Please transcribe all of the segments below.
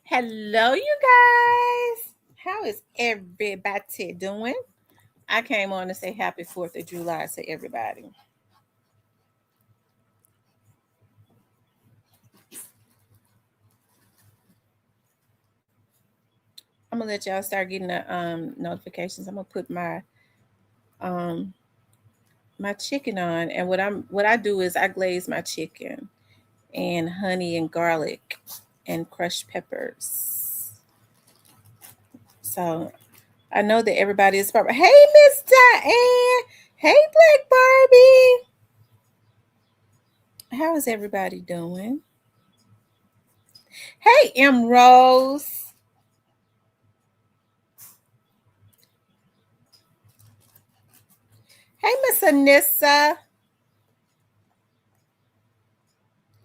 Hello, you guys. How is everybody doing? I came on to say happy 4th of July to everybody. I'm gonna let y'all start getting the notifications. I'm gonna put um my chicken on, and what I do is I glaze my chicken and honey and garlic and crushed peppers. So I know that everybody is probably, hey Miss Diane, hey Black Barbie. How is everybody doing? Hey M Rose. Hey Miss Anissa.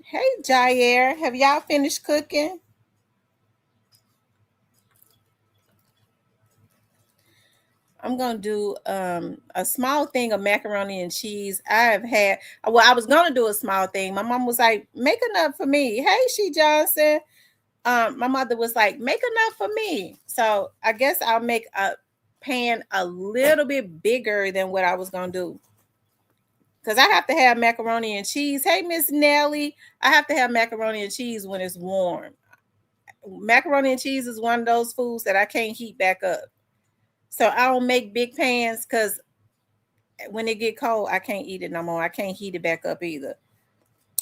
Hey Jair. Have y'all finished cooking? I'm gonna do a small thing of macaroni and cheese. I was gonna do a small thing. My mom was like, make enough for me. Hey, she Johnson. My mother was like, make enough for me. So I guess I'll make a pan a little bit bigger than what I was gonna do. Because I have to have macaroni and cheese. Hey, Miss Nelly, I have to have macaroni and cheese when it's warm. Macaroni and cheese is one of those foods that I can't heat back up. So I don't make big pans because when it get cold, I can't eat it no more. I can't heat it back up either.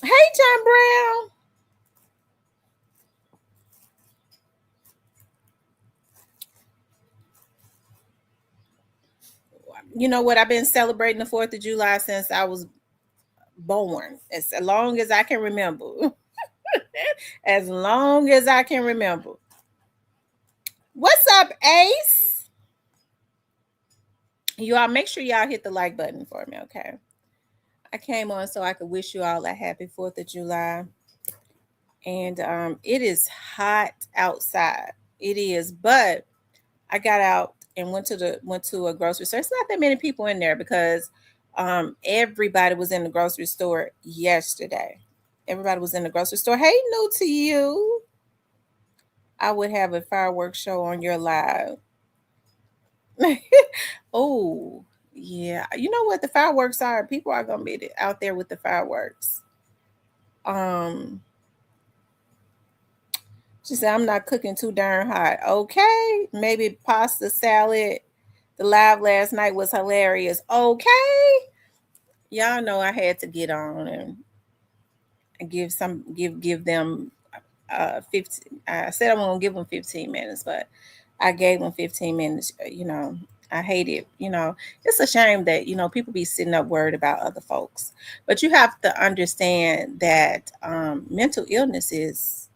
Hey, John Brown. You know what? I've been celebrating the 4th of July since I was born, as long as I can remember. As long as I can remember. What's up, Ace? You all make sure y'all hit the like button for me, okay? I came on so I could wish you all a happy 4th of July. And it is hot outside. It is, but I got out and went to a grocery store. It's not that many people in there because everybody was in the grocery store yesterday. Everybody was in the grocery store. Hey, new to you. I would have a fireworks show on your live. Oh, yeah. You know what the fireworks are? People are gonna be out there with the fireworks. Um, she said, I'm not cooking too darn hot. Okay. Maybe pasta salad. The live last night was hilarious. Okay. Y'all know I had to get on and give them 15. I said I was gonna give them 15 minutes, but I gave them 15 minutes. I hate it. It's a shame that people be sitting up worried about other folks. But you have to understand that mental illness is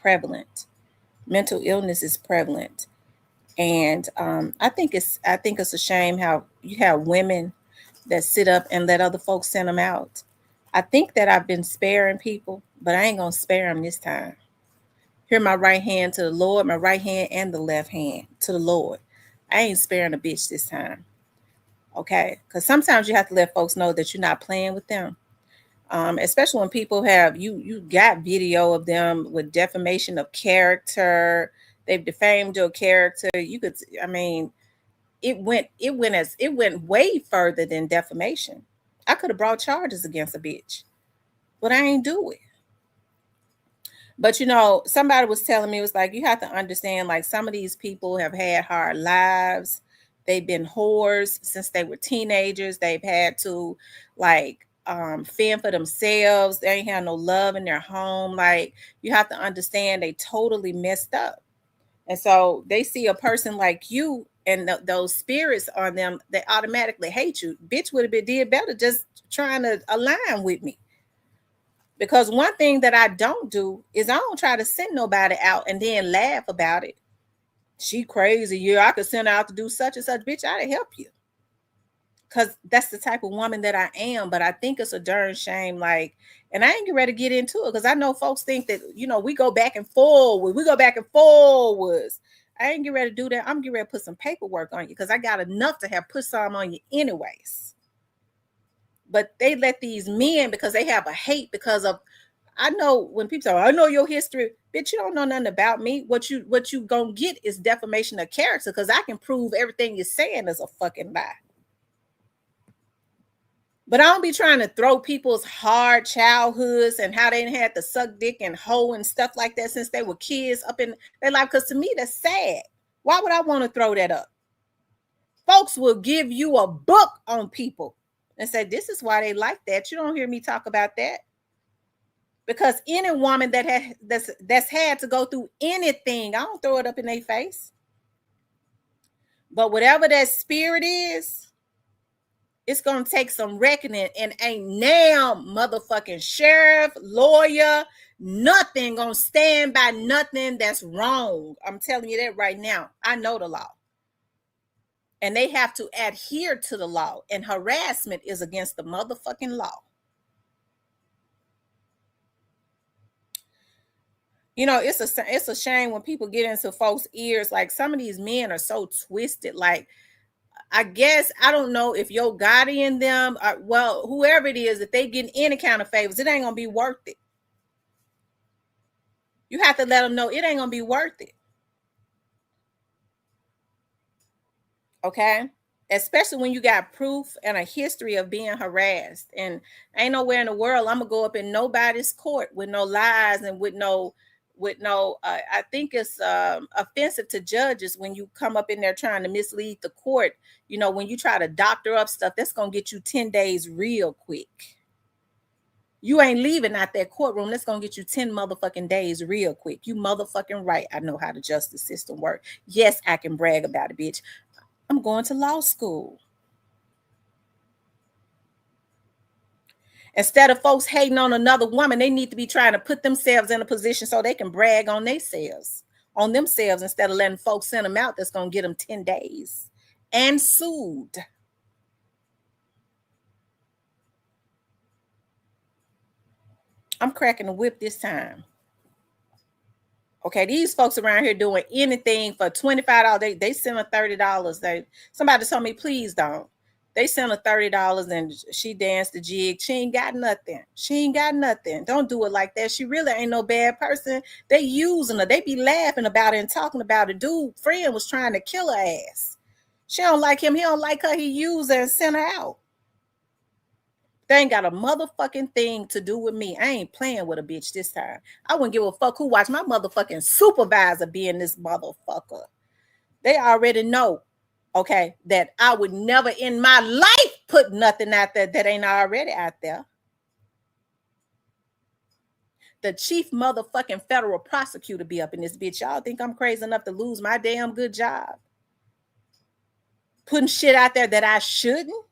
prevalent. Mental illness is prevalent, and I think it's a shame how you have women that sit up and let other folks send them out. I think that I've been sparing people, but I ain't gonna spare them this time. Here, my right hand to the Lord, my right hand and the left hand to the Lord. I ain't sparing a bitch this time, okay? Because sometimes you have to let folks know that you're not playing with them. Especially when people have you got video of them with defamation of character. They've defamed your character. I mean, it went way further than defamation. I could have brought charges against a bitch, but I ain't do it. But somebody was telling me, it was like, you have to understand, like, some of these people have had hard lives. They've been whores since they were teenagers. They've had to, like, fend for themselves. They ain't had no love in their home. Like, you have to understand they totally messed up. And so they see a person like you and those spirits on them, they automatically hate you. Bitch would have been did better just trying to align with me. Because one thing that I don't do is I don't try to send nobody out and then laugh about it. She crazy. Yeah, I could send her out to do such and such. Bitch, I'd help you. Because that's the type of woman that I am. But I think it's a darn shame. Like, and I ain't get ready to get into it because I know folks think that, we go back and forward. We go back and forwards. I ain't get ready to do that. I'm getting ready to put some paperwork on you because I got enough to have put some on you anyways. But they let these men, because they have a hate because of, I know when people say, I know your history, bitch, you don't know nothing about me. What you gonna get is defamation of character, because I can prove everything you're saying is a fucking lie. But I don't be trying to throw people's hard childhoods and how they had to suck dick and hoe and stuff like that since they were kids up in their life, because to me that's sad. Why would I want to throw that up? Folks will give you a book on people and say, this is why they like that. You don't hear me talk about that. Because any woman that's had to go through anything, I don't throw it up in their face. But whatever that spirit is, it's gonna take some reckoning, and ain't now motherfucking sheriff, lawyer, nothing gonna stand by nothing that's wrong. I'm telling you that right now. I know the law. And they have to adhere to the law, and harassment is against the motherfucking law. You know, it's a shame when people get into folks' ears. Like, some of these men are so twisted. Like, I guess, I don't know if your guardian them, well, whoever it is, if they get any kind of favors, it ain't gonna be worth it. You have to let them know it ain't gonna be worth it. Okay? Especially when you got proof and a history of being harassed. And ain't nowhere in the world I'm gonna go up in nobody's court with no lies and with no I think it's offensive to judges when you come up in there trying to mislead the court. You know, when you try to doctor up stuff, that's gonna get you 10 days real quick. You ain't leaving out that courtroom. That's gonna get you 10 motherfucking days real quick. You motherfucking right. I know how the justice system works. Yes, I can brag about it, bitch. I'm going to law school. Instead of folks hating on another woman, they need to be trying to put themselves in a position so they can brag on themselves, instead of letting folks send them out that's going to get them 10 days and sued. I'm cracking the whip this time. Okay, these folks around here doing anything for $25. They send her $30. Somebody told me, please don't. They sent her $30 and she danced the jig. She ain't got nothing. Don't do it like that. She really ain't no bad person. They using her. They be laughing about it and talking about it. Dude, friend was trying to kill her ass. She don't like him. He don't like her. He used her and sent her out. They ain't got a motherfucking thing to do with me. I ain't playing with a bitch this time. I wouldn't give a fuck who watched my motherfucking supervisor being this motherfucker. They already know, okay, that I would never in my life put nothing out there that ain't already out there. The chief motherfucking federal prosecutor be up in this bitch. Y'all think I'm crazy enough to lose my damn good job? Putting shit out there that I shouldn't?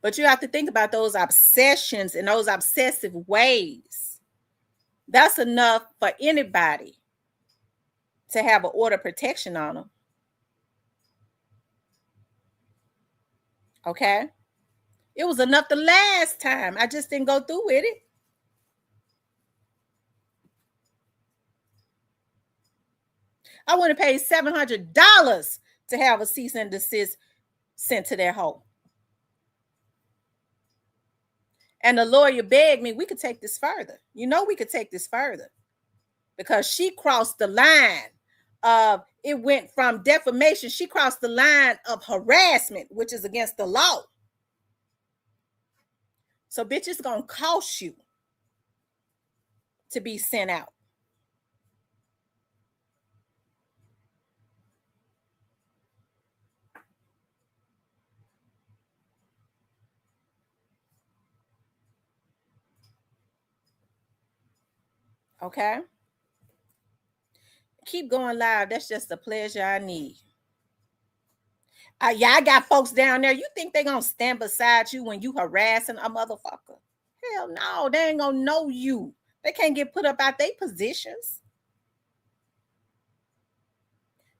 But you have to think about those obsessions and those obsessive ways. That's enough for anybody to have an order of protection on them. Okay? It was enough the last time. I just didn't go through with it. I would have paid $700 to have a cease and desist sent to their home. And the lawyer begged me, we could take this further. You know, we could take this further because she crossed the line of, it went from defamation. She crossed the line of harassment, which is against the law. So, bitch, it's going to cost you to be sent out. Okay? Keep going live. That's just the pleasure I need. Yeah, I got folks down there. You think they're going to stand beside you when you harassing a motherfucker? Hell no, they ain't going to know you. They can't get put up out their positions.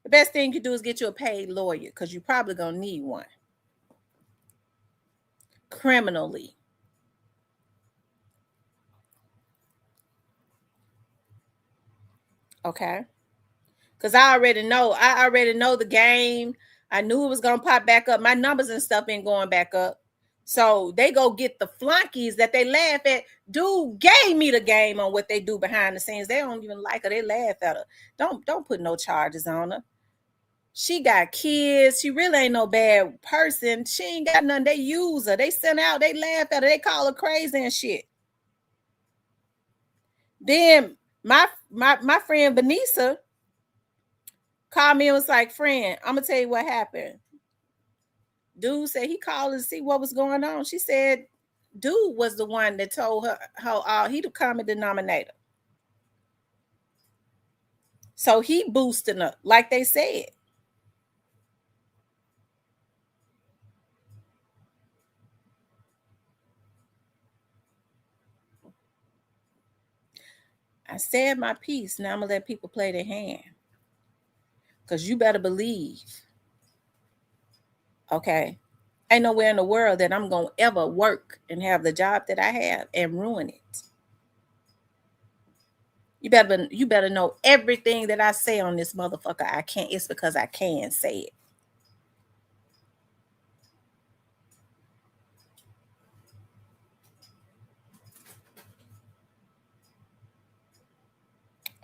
The best thing you do is get you a paid lawyer because you're probably going to need one. Criminally. Okay? Because I already know. I already know the game. I knew it was gonna pop back up. My numbers and stuff ain't going back up. So they go get the flunkies that they laugh at. Dude gave me the game on what they do behind the scenes. They don't even like her. They laugh at her. Don't put no charges on her. She got kids. She really ain't no bad person. She ain't got nothing. They use her. They send out. They laugh at her. They call her crazy and shit. Then my friend Vanessa called me and was like, "Friend, I'm gonna tell you what happened." Dude said he called to see what was going on. She said, "Dude was the one that told her how he the common denominator." So he boosting her, like they said. I said my piece. Now I'm gonna let people play their hand. Because you better believe, okay, ain't nowhere in the world that I'm gonna ever work and have the job that I have and ruin it. You better know everything that I say on this motherfucker. I can't. It's because I can say it.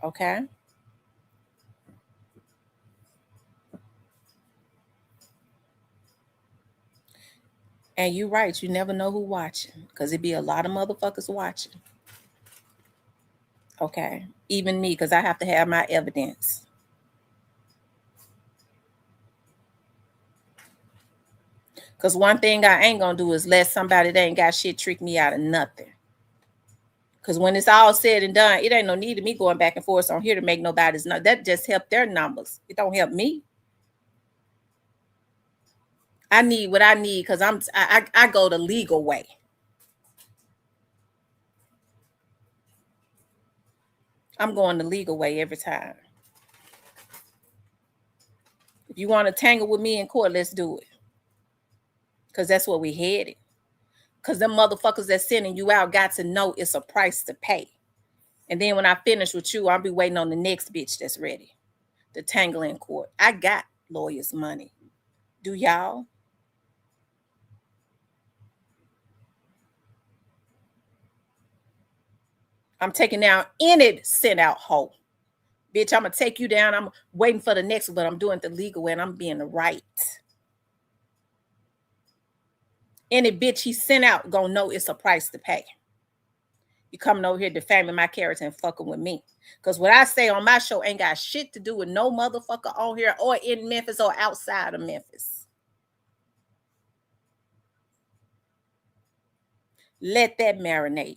Okay. And you're right. You never know who watching because it be a lot of motherfuckers watching. Okay. Even me, because I have to have my evidence. Because one thing I ain't going to do is let somebody that ain't got shit trick me out of nothing. Because when it's all said and done, it ain't no need of me going back and forth on here to make nobody's know. That just help their numbers. It don't help me. I need what I need because I go the legal way. I'm going the legal way every time. If you want to tangle with me in court, let's do it. Because that's what we headed. Because them motherfuckers that's sending you out got to know it's a price to pay. And then when I finish with you, I'll be waiting on the next bitch that's ready to tangle in court. I got lawyers' money. Do y'all? I'm taking down any sent out hoe. Bitch, I'm going to take you down. I'm waiting for the next one, but I'm doing it the legal way and I'm being the right. Any bitch he sent out gonna know it's a price to pay. You coming over here defaming my character and fucking with me. Because what I say on my show ain't got shit to do with no motherfucker on here or in Memphis or outside of Memphis. Let that marinate.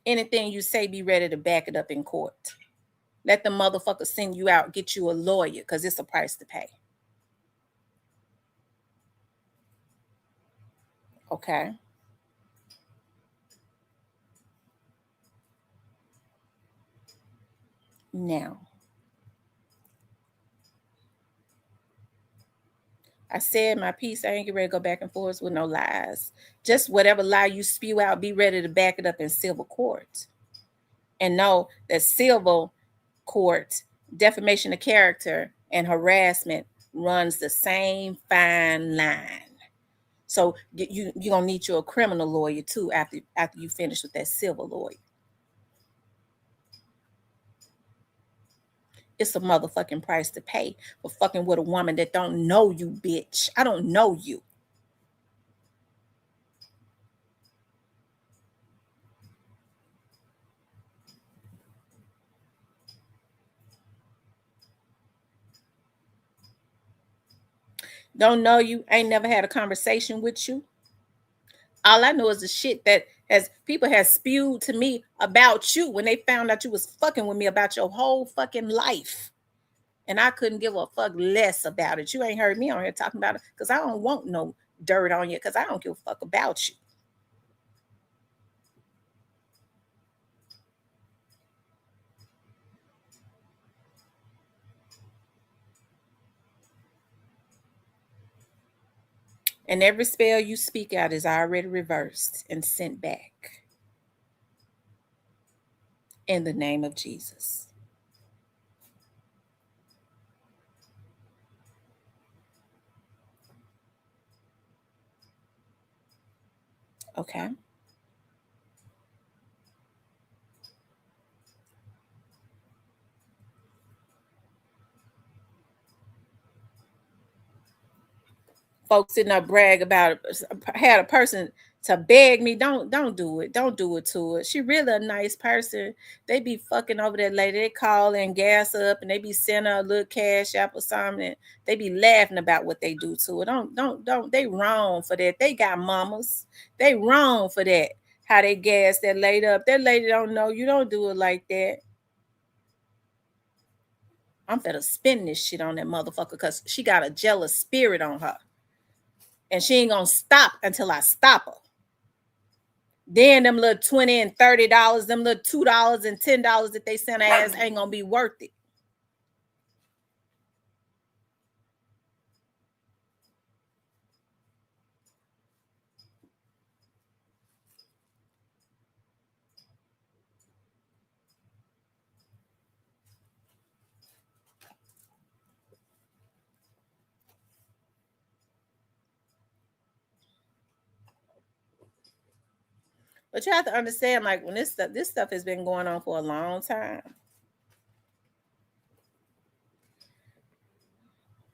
Anything you say, be ready to back it up in court. Let the motherfucker send you out, get you a lawyer, because it's a price to pay. Okay. Now, I said my piece. I ain't get ready to go back and forth with no lies. Just whatever lie you spew out, be ready to back it up in civil court. And know that civil court, defamation of character, and harassment runs the same fine line. So you're gonna need you a criminal lawyer too after you finish with that civil lawyer. It's a motherfucking price to pay for fucking with a woman that don't know you, bitch. I don't know you. Don't know you, ain't never had a conversation with you. All I know is the shit that has people has spewed to me about you when they found out you was fucking with me about your whole fucking life. And I couldn't give a fuck less about it. You ain't heard me on here talking about it because I don't want no dirt on you because I don't give a fuck about you. And every spell you speak out is already reversed and sent back in the name of Jesus. Okay. Folks sitting up brag about it. Had a person to beg me, don't do it. Don't do it to her. She really a nice person. They be fucking over that lady. They call and gas up and they be sending her a little cash app or something. They be laughing about what they do to her. Don't they wrong for that. They got mamas. They wrong for that. How they gas that lady up. That lady don't know. You don't do it like that. I'm finna spin this shit on that motherfucker because she got a jealous spirit on her. And she ain't gonna stop until I stop her. Then them little $20 and $30, them little $2 and $10 that they sent her ass ain't gonna be worth it. But you have to understand, like when this stuff has been going on for a long time.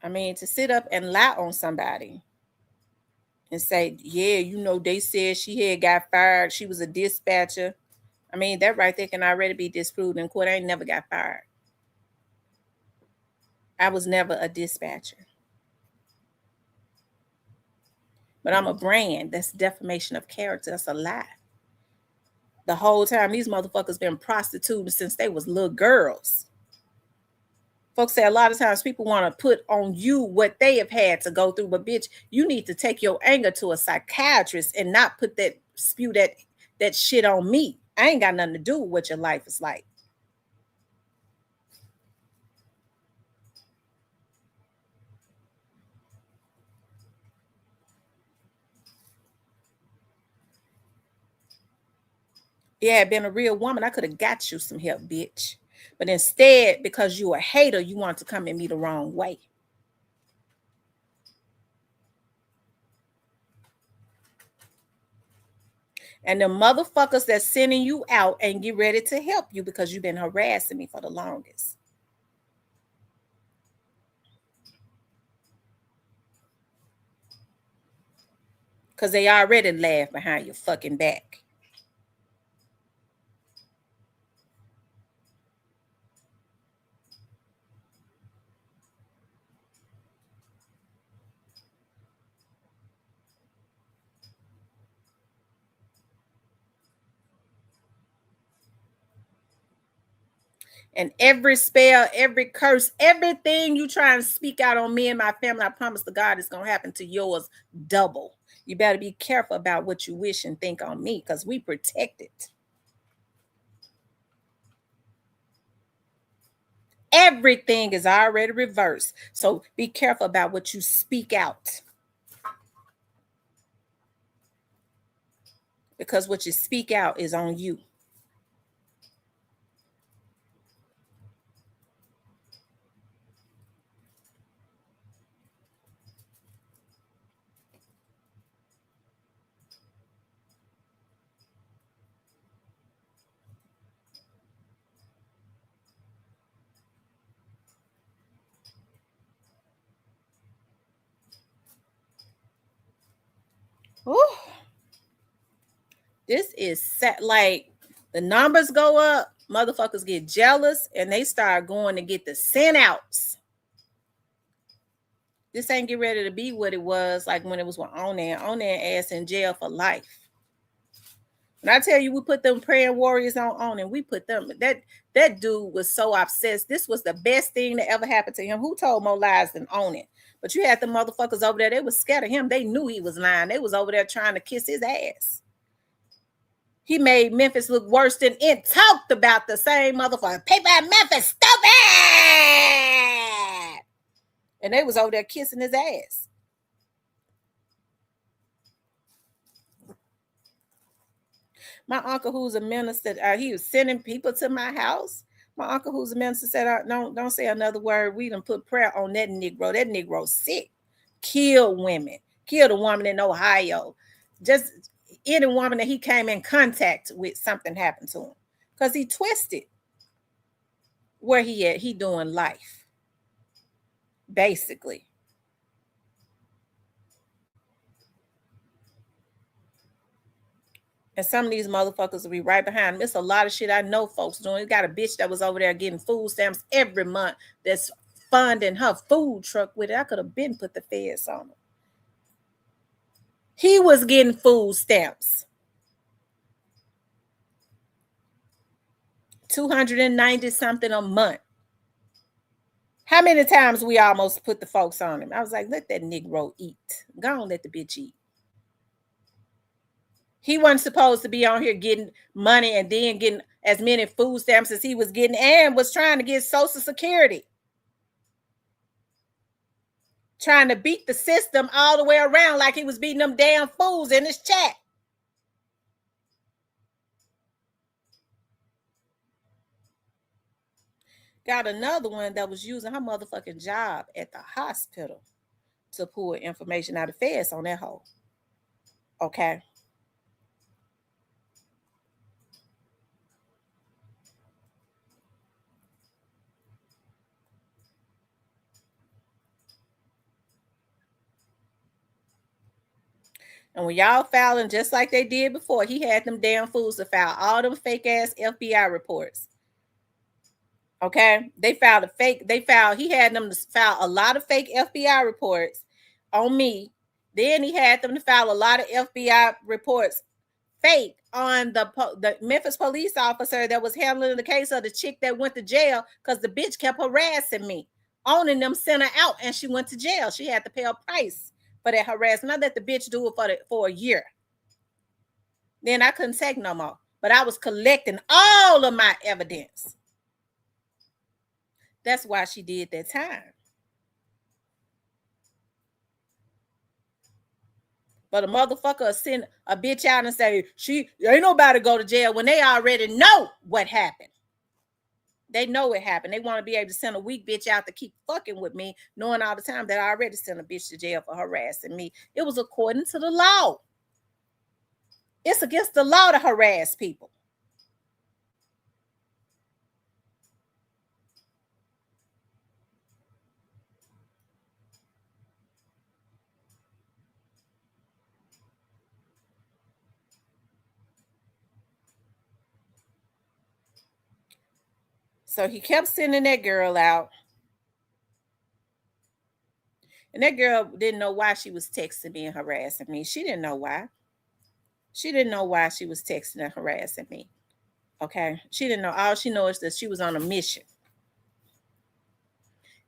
I mean, to sit up and lie on somebody and say, yeah, you know, they said she had got fired. She was a dispatcher. I mean, that right there can already be disproved in court. I ain't never got fired. I was never a dispatcher. But I'm a brand. That's defamation of character. That's a lie. The whole time these motherfuckers been prostituting since they was little girls. Folks say a lot of times people want to put on you what they have had to go through, but bitch, you need to take your anger to a psychiatrist and not put that spew that shit on me. I ain't got nothing to do with what your life is like. Yeah, had been a real woman, I could have got you some help, bitch. But instead, because you a hater, you want to come at me the wrong way. And the motherfuckers that's sending you out and get ready to help you because you've been harassing me for the longest. Because they already laugh behind your fucking back. And every spell, every curse, everything you try and speak out on me and my family, I promise to God it's going to happen to yours double. You better be careful about what you wish and think on me because we protect it. Everything is already reversed. So be careful about what you speak out. Because what you speak out is on you. Ooh. This is set like the numbers go up, motherfuckers get jealous and they start going to get the send outs. This ain't get ready to be what it was like when it was with Onan ass in jail for life. When I tell you we put them praying warriors on and we put them, that dude was so obsessed. This was the best thing that ever happened to him. Who told more lies than Onan? But you had the motherfuckers over there, they was scared of him. They knew he was lying. They was over there trying to kiss his ass. He made Memphis look worse than it. Talked about the same motherfucker. People in Memphis, stupid! And they was over there kissing his ass. My uncle, who's a minister, he was sending people to my house. My uncle, who's a minister, said, "Don't say another word. We done put prayer on that Negro. That Negro sick. Kill women. Killed a woman in Ohio. Just any woman that he came in contact with, something happened to him because he twisted where he at. He doing life, basically. And some of these motherfuckers will be right behind him. It's a lot of shit I know folks doing. You got a bitch that was over there getting food stamps every month that's funding her food truck with it. I could have been put the feds on him. He was getting food stamps. 290 something a month. How many times we almost put the folks on him? I was like, let that Negro eat. Go on, let the bitch eat. He wasn't supposed to be on here getting money and then getting as many food stamps as he was getting and was trying to get Social Security. Trying to beat the system all the way around like he was beating them damn fools in his chat. Got another one that was using her motherfucking job at the hospital to pull information out of feds on that hoe. Okay. And when y'all filing just like they did before, he had them damn fools to file all them fake ass FBI reports. Okay. He had them to file a lot of fake FBI reports on me. Then he had them to file a lot of FBI reports fake on the Memphis police officer that was handling the case of the chick that went to jail because the bitch kept harassing me. Owning them sent her out and she went to jail. She had to pay a price for that harassment. I let the bitch do it for a year. Then I couldn't take no more. But I was collecting all of my evidence. That's why she did that time. But a motherfucker send a bitch out and say, she ain't nobody go to jail when they already know what happened. They know it happened. They want to be able to send a weak bitch out to keep fucking with me, knowing all the time that I already sent a bitch to jail for harassing me. It was according to the law. It's against the law to harass people. So he kept sending that girl out. And that girl didn't know why she was texting me and harassing me. She didn't know why. She didn't know why she was texting and harassing me. Okay. She didn't know. All she knows is that she was on a mission.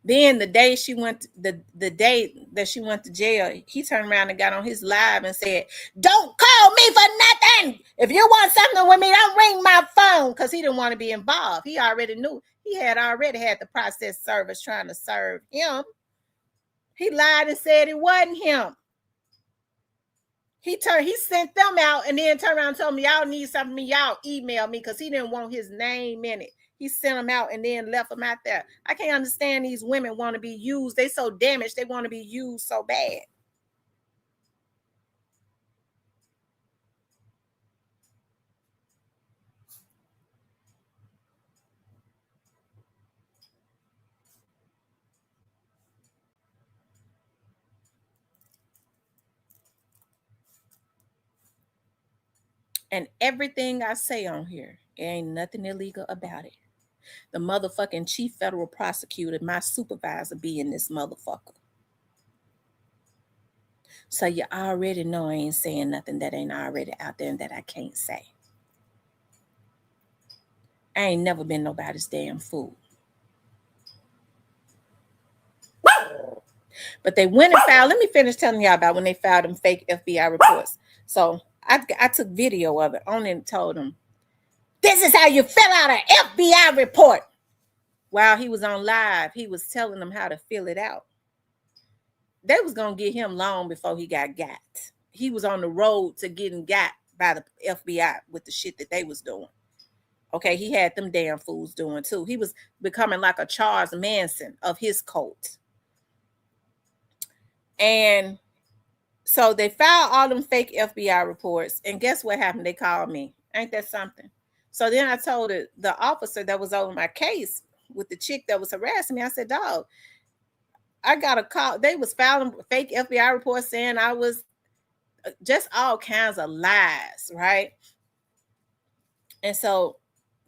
Then the day she went, the day that she went to jail, he turned around and got on his live and said, "Don't call me for nothing. If you want something with me, don't ring my phone," because he didn't want to be involved. He already knew. He had already had the process service trying to serve him. He lied and said it wasn't him. He sent them out and then turned around and told me, "Y'all need something from me, y'all email me," because he didn't want his name in it. He sent them out and then left them out there. I can't understand these women want to be used. They so damaged. They want to be used so bad. And everything I say on here, it ain't nothing illegal about it. The motherfucking chief federal prosecutor, my supervisor, be in this motherfucker. So you already know I ain't saying nothing that ain't already out there and that I can't say. I ain't never been nobody's damn fool. But they went and filed. Let me finish telling y'all about when they filed them fake FBI reports. So I took video of it on and told them, "This is how you fill out an FBI report." While he was on live, he was telling them how to fill it out. They was going to get him long before he got. He was on the road to getting got by the FBI with the shit that they was doing. Okay, he had them damn fools doing too. He was becoming like a Charles Manson of his cult. And So they filed all them fake FBI reports, and guess what happened? They called me. Ain't that something? So then I told the officer that was over my case with the chick that was harassing me. I said, "Dog, I got a call. They was filing fake FBI reports saying I was just all kinds of lies, right?" And so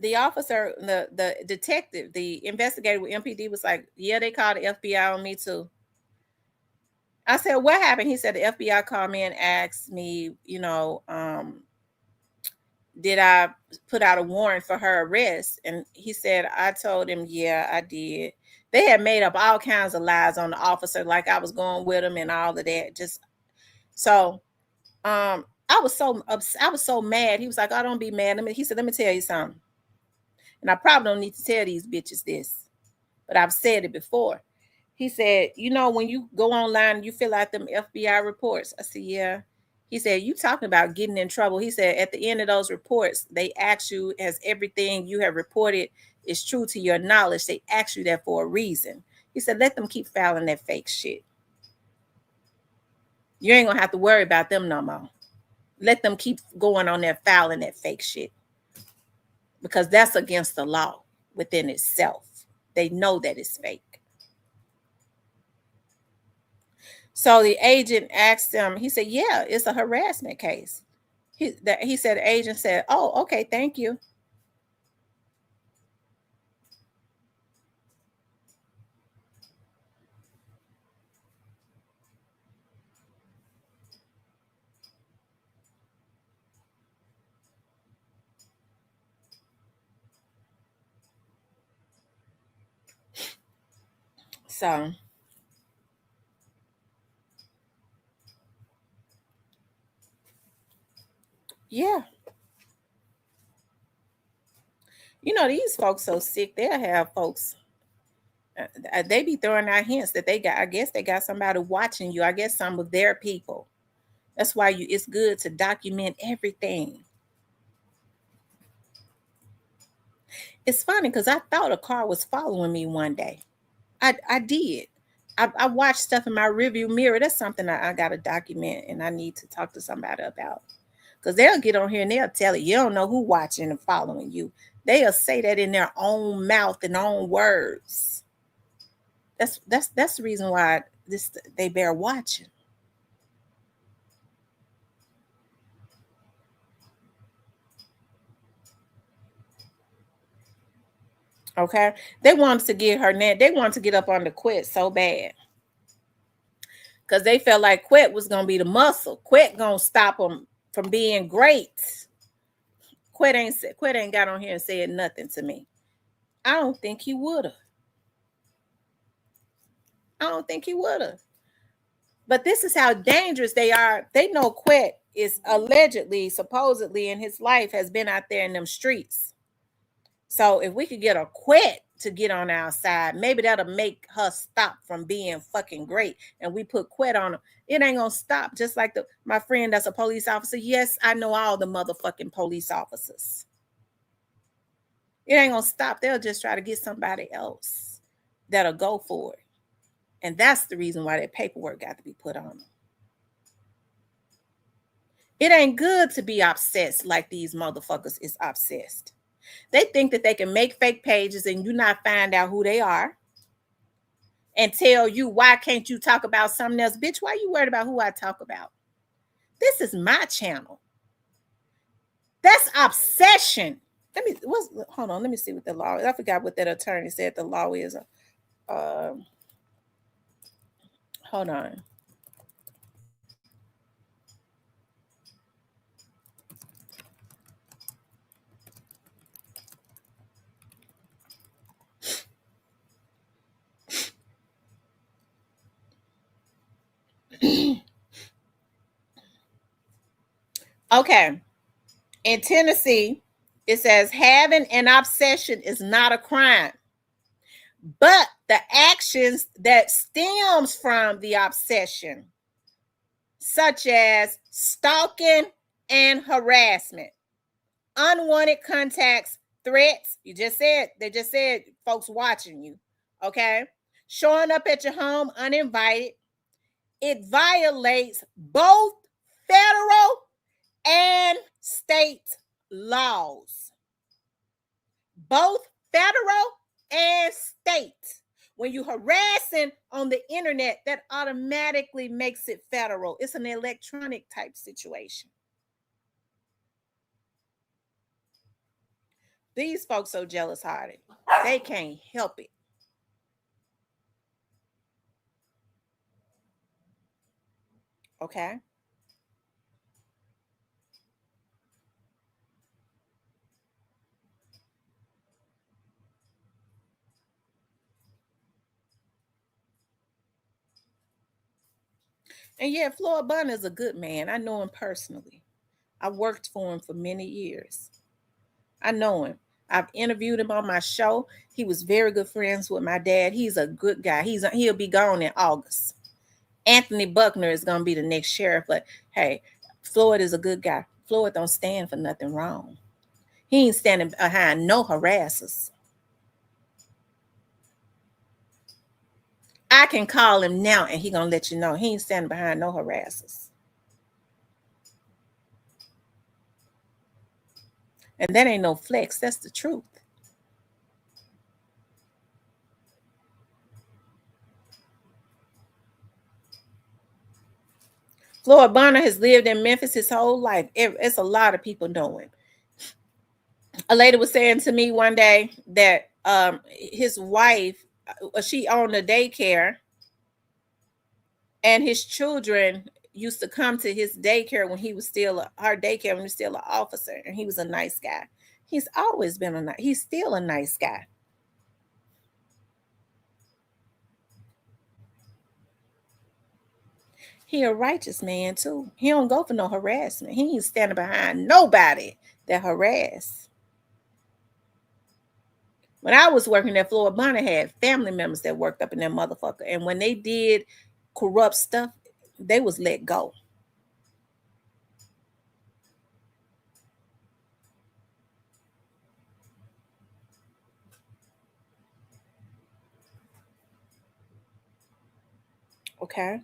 the officer, the detective, the investigator with MPD was like, "Yeah, they called the FBI on me too." I said, "What happened?" He said, "The FBI called me and asked me, did I put out a warrant for her arrest?" And he said, I told him, "Yeah, I did." They had made up all kinds of lies on the officer, like I was going with him and all of that. Just so I was so I was so mad. He was like, "Oh, don't be mad." He said, "Let me tell you something. And I probably don't need to tell these bitches this, but I've said it before." He said, "When you go online and you fill out them FBI reports." I said, "Yeah." He said, "You talking about getting in trouble." He said, "At the end of those reports, they ask you, has everything you have reported is true to your knowledge. They ask you that for a reason." He said, "Let them keep filing that fake shit. You ain't gonna have to worry about them no more. Let them keep going on there filing that fake shit, because that's against the law within itself. They know that it's fake." So the agent asked him, he said, "Yeah, it's a harassment case." He said, the agent said, "Oh, okay, thank you." So, yeah. These folks so sick, they'll have folks, they be throwing out hints that they got, I guess they got somebody watching you. I guess some of their people. That's why it's good to document everything. It's funny because I thought a car was following me one day. I did. I watched stuff in my rearview mirror. That's something I got to document and I need to talk to somebody about. Because they'll get on here and they'll tell you don't know who watching and following you. They'll say that in their own mouth and own words. That's the reason why they bear watching. Okay, they wanted to get her net. They wanted to get up on the Quet so bad because they felt like Quet was gonna be the muscle. Quet gonna stop them from being great. Quet ain't got on here and said nothing to me. I don't think he would have. I don't think he would have. But this is how dangerous they are. They know Quet is allegedly, supposedly in his life has been out there in them streets. So if we could get a Quet to get on our side, maybe that'll make her stop from being fucking great. And we put Quet on her. It ain't gonna stop. Just like my friend that's a police officer. Yes, I know all the motherfucking police officers. It ain't gonna stop. They'll just try to get somebody else that'll go for it. And that's the reason why that paperwork got to be put on them. It ain't good to be obsessed like these motherfuckers is obsessed. They think that they can make fake pages and you not find out who they are and tell you, why can't you talk about something else? Bitch, why you worried about who I talk about? This is my channel. That's obsession. Hold on, let me see what the law is. I forgot what that attorney said the law is. Hold on. Okay. In Tennessee, it says having an obsession is not a crime, but the actions that stems from the obsession, such as stalking and harassment, unwanted contacts, threats. They just said folks watching you. Okay. Showing up at your home uninvited, it violates both federal and state laws. Both federal and state. When you harassing on the internet, that automatically makes it federal. It's an electronic type situation. These folks so jealous hearted. They can't help it. Okay. And yeah, Floyd Bunn is a good man. I know him personally. I worked for him for many years. I know him. I've interviewed him on my show. He was very good friends with my dad. He's a good guy. He'll be gone in August. Anthony Buckner is going to be the next sheriff, but hey, Floyd is a good guy. Floyd don't stand for nothing wrong. He ain't standing behind no harassers. I can call him now and he gonna let you know he ain't standing behind no harassers. And that ain't no flex. That's the truth. Floyd Bonner has lived in Memphis his whole life. It's a lot of people know him. A lady was saying to me one day that his wife, she owned a daycare, and his children used to come to his daycare when he was still her daycare when he was still an officer, and he was a nice guy. He's always been he's still a nice guy. He a righteous man too. He don't go for no harassment. He ain't standing behind nobody that harass. When I was working at Floyd Bonner, had family members that worked up in that motherfucker, and when they did corrupt stuff, they was let go. Okay.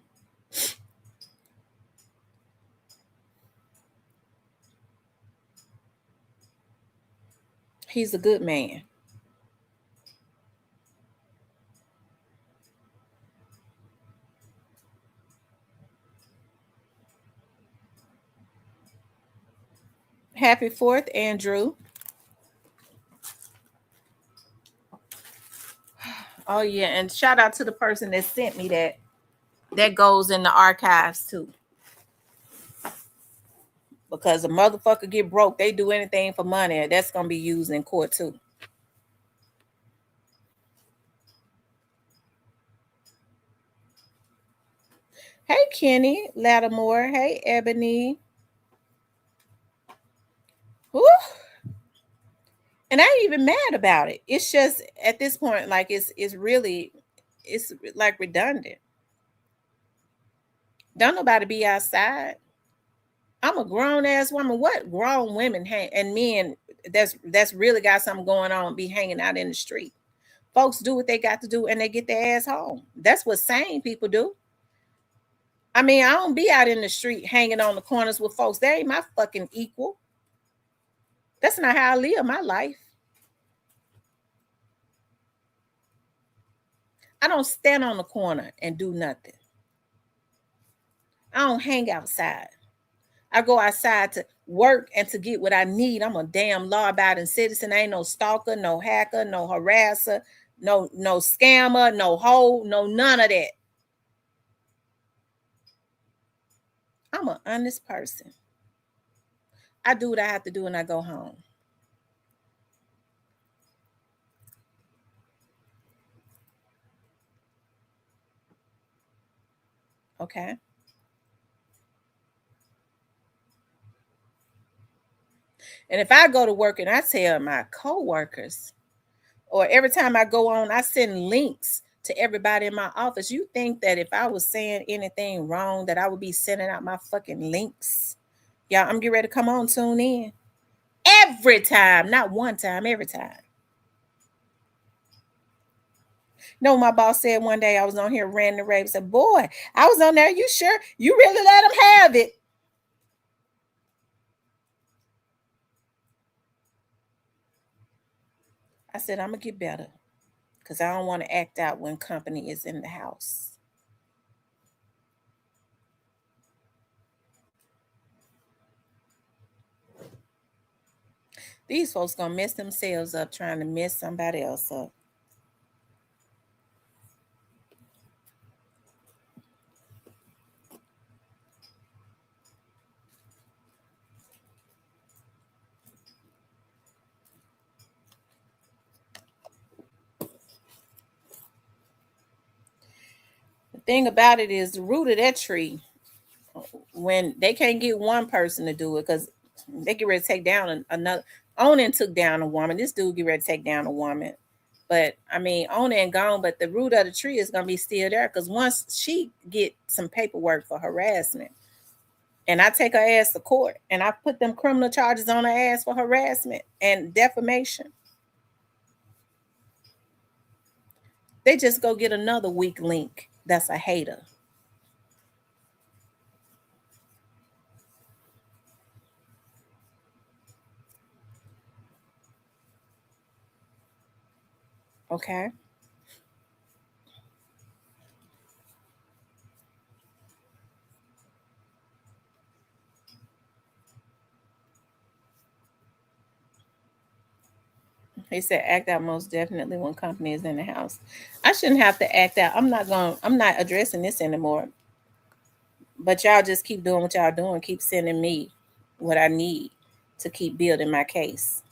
He's a good man. Happy 4th, Andrew. Oh yeah, and shout out to the person that sent me that. That goes in the archives too. Because a motherfucker get broke, they do anything for money. That's gonna be used in court too. Hey Kenny Lattimore. Hey Ebony. Whew. And I ain't even mad about it. It's just at this point, like it's really it's like redundant. Don't nobody be outside. I'm a grown ass woman. What grown women and men that's really got something going on be hanging out in the street? Folks do what they got to do and they get their ass home. That's what sane people do. I mean, I don't be out in the street hanging on the corners with folks. They ain't my fucking equal. That's not how I live my life. I don't stand on the corner and do nothing. I don't hang outside. I go outside to work and to get what I need. I'm a damn law-abiding citizen. I ain't no stalker, no hacker, no harasser, no scammer, no hoe, no none of that. I'm an honest person. I do what I have to do and I go home. Okay. And if I go to work and I tell my coworkers, or every time I go on, I send links to everybody in my office. You think that if I was saying anything wrong, that I would be sending out my fucking links? Y'all, I'm getting ready to come on, tune in. Every time, not one time, every time. No, my boss said one day I was on here ranting and raving. Said, "Boy, I was on there. You sure you really let them have it?" I said, "I'm gonna get better because I don't want to act out when company is in the house." These folks gonna mess themselves up trying to mess somebody else up. The thing about it is the root of that tree, when they can't get one person to do it, because they get ready to take down another. Onan took down a woman. This dude get ready to take down a woman. But I mean, Onan gone, but the root of the tree is gonna be still there because once she get some paperwork for harassment, and I take her ass to court, and I put them criminal charges on her ass for harassment and defamation, they just go get another weak link that's a hater. Okay. He said act out most definitely when company is in the house. I shouldn't have to act out. I'm not addressing this anymore. But y'all just keep doing what y'all doing. Keep sending me what I need to keep building my case.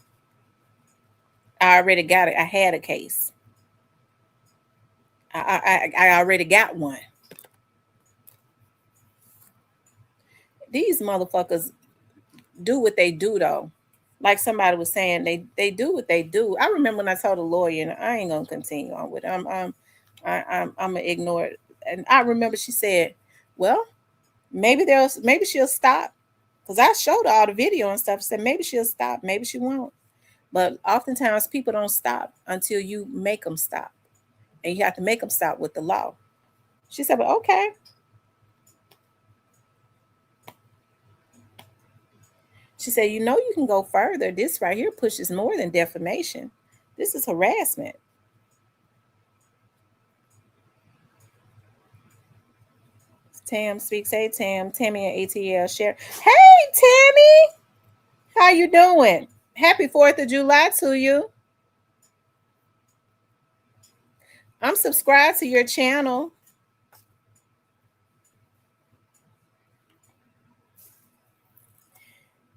I already got it. I had a case. I already got one. These motherfuckers do what they do though. Like somebody was saying, they do what they do. I remember when I told a lawyer, and I ain't gonna continue on with it. I'm gonna ignore it. And I remember she said, "Well, maybe she'll stop." Because I showed her all the video and stuff. Said maybe she'll stop, maybe she won't. But oftentimes people don't stop until you make them stop, and you have to make them stop with the law. She said, "Well, okay." She said, "You know, you can go further. This right here pushes more than defamation. This is harassment." Tam speaks. Hey, Tam, Tammy and ATL share. Hey, Tammy, how you doing? Happy 4th of July to you. I'm subscribed to your channel.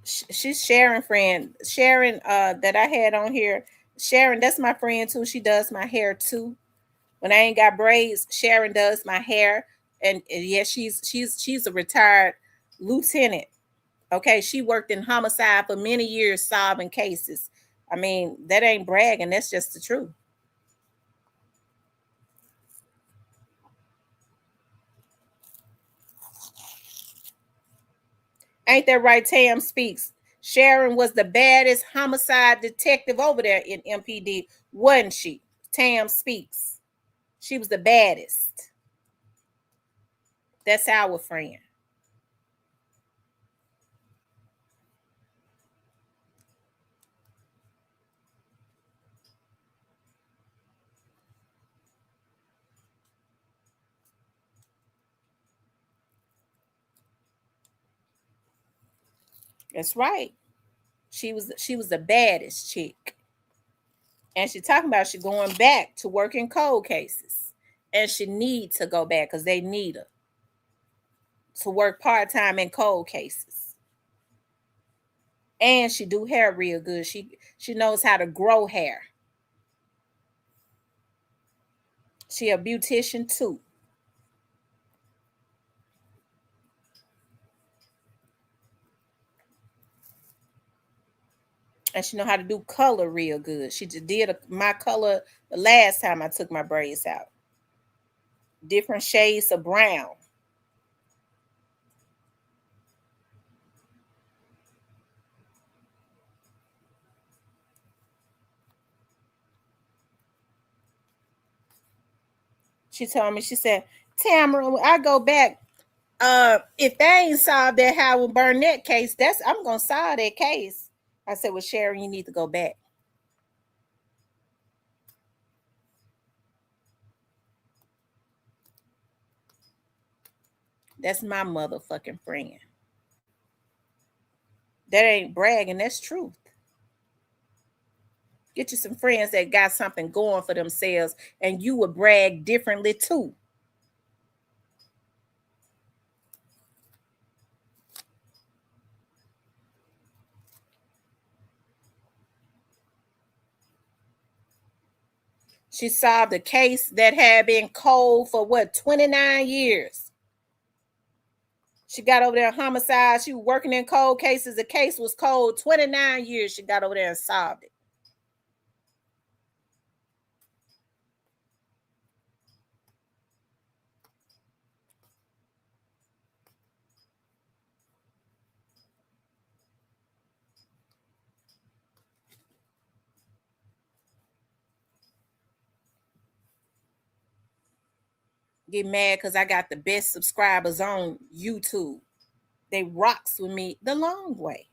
She's Sharon friend. Sharon that I had on here. Sharon, that's my friend too. She does my hair too. When I ain't got braids, Sharon does my hair. And yeah, she's a retired lieutenant. Okay, she worked in homicide for many years solving cases. I mean, that ain't bragging, that's just the truth. Ain't that right? Tam speaks. Sharon was the baddest homicide detective over there in MPD, wasn't she? Tam speaks. She was the baddest. That's our friend. That's right. She was the baddest chick. And she talking about she going back to working cold cases. And she need to go back because they need her to work part-time in cold cases. And she do hair real good. She knows how to grow hair. She a beautician too. And she know how to do color real good. She just did my color the last time I took my braids out. Different shades of brown. She told me, she said, Tamara, I go back. If they ain't solved that Howard Burnett case, I'm gonna solve that case. I said, well, Sharon, you need to go back. That's my motherfucking friend. That ain't bragging, that's truth. Get you some friends that got something going for themselves, and you would brag differently too. She solved a case that had been cold for what, 29 years. She got over there homicide. She was working in cold cases. The case was cold 29 years. She got over there and solved it. Get mad because I got the best subscribers on YouTube. They rocks with me the long way.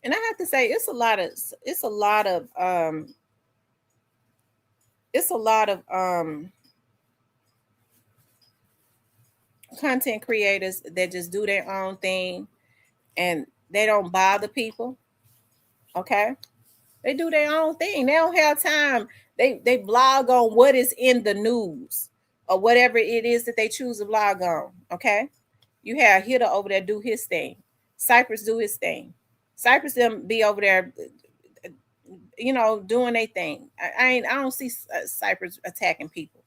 And I have to say, it's a lot of content creators that just do their own thing and they don't bother people. Okay, they do their own thing. They don't have time. They blog on what is in the news or whatever it is that they choose to blog on. Okay, you have Hitter over there do his thing. Cypress do his thing. Cypress them be over there, doing their thing. I don't see Cypress attacking people.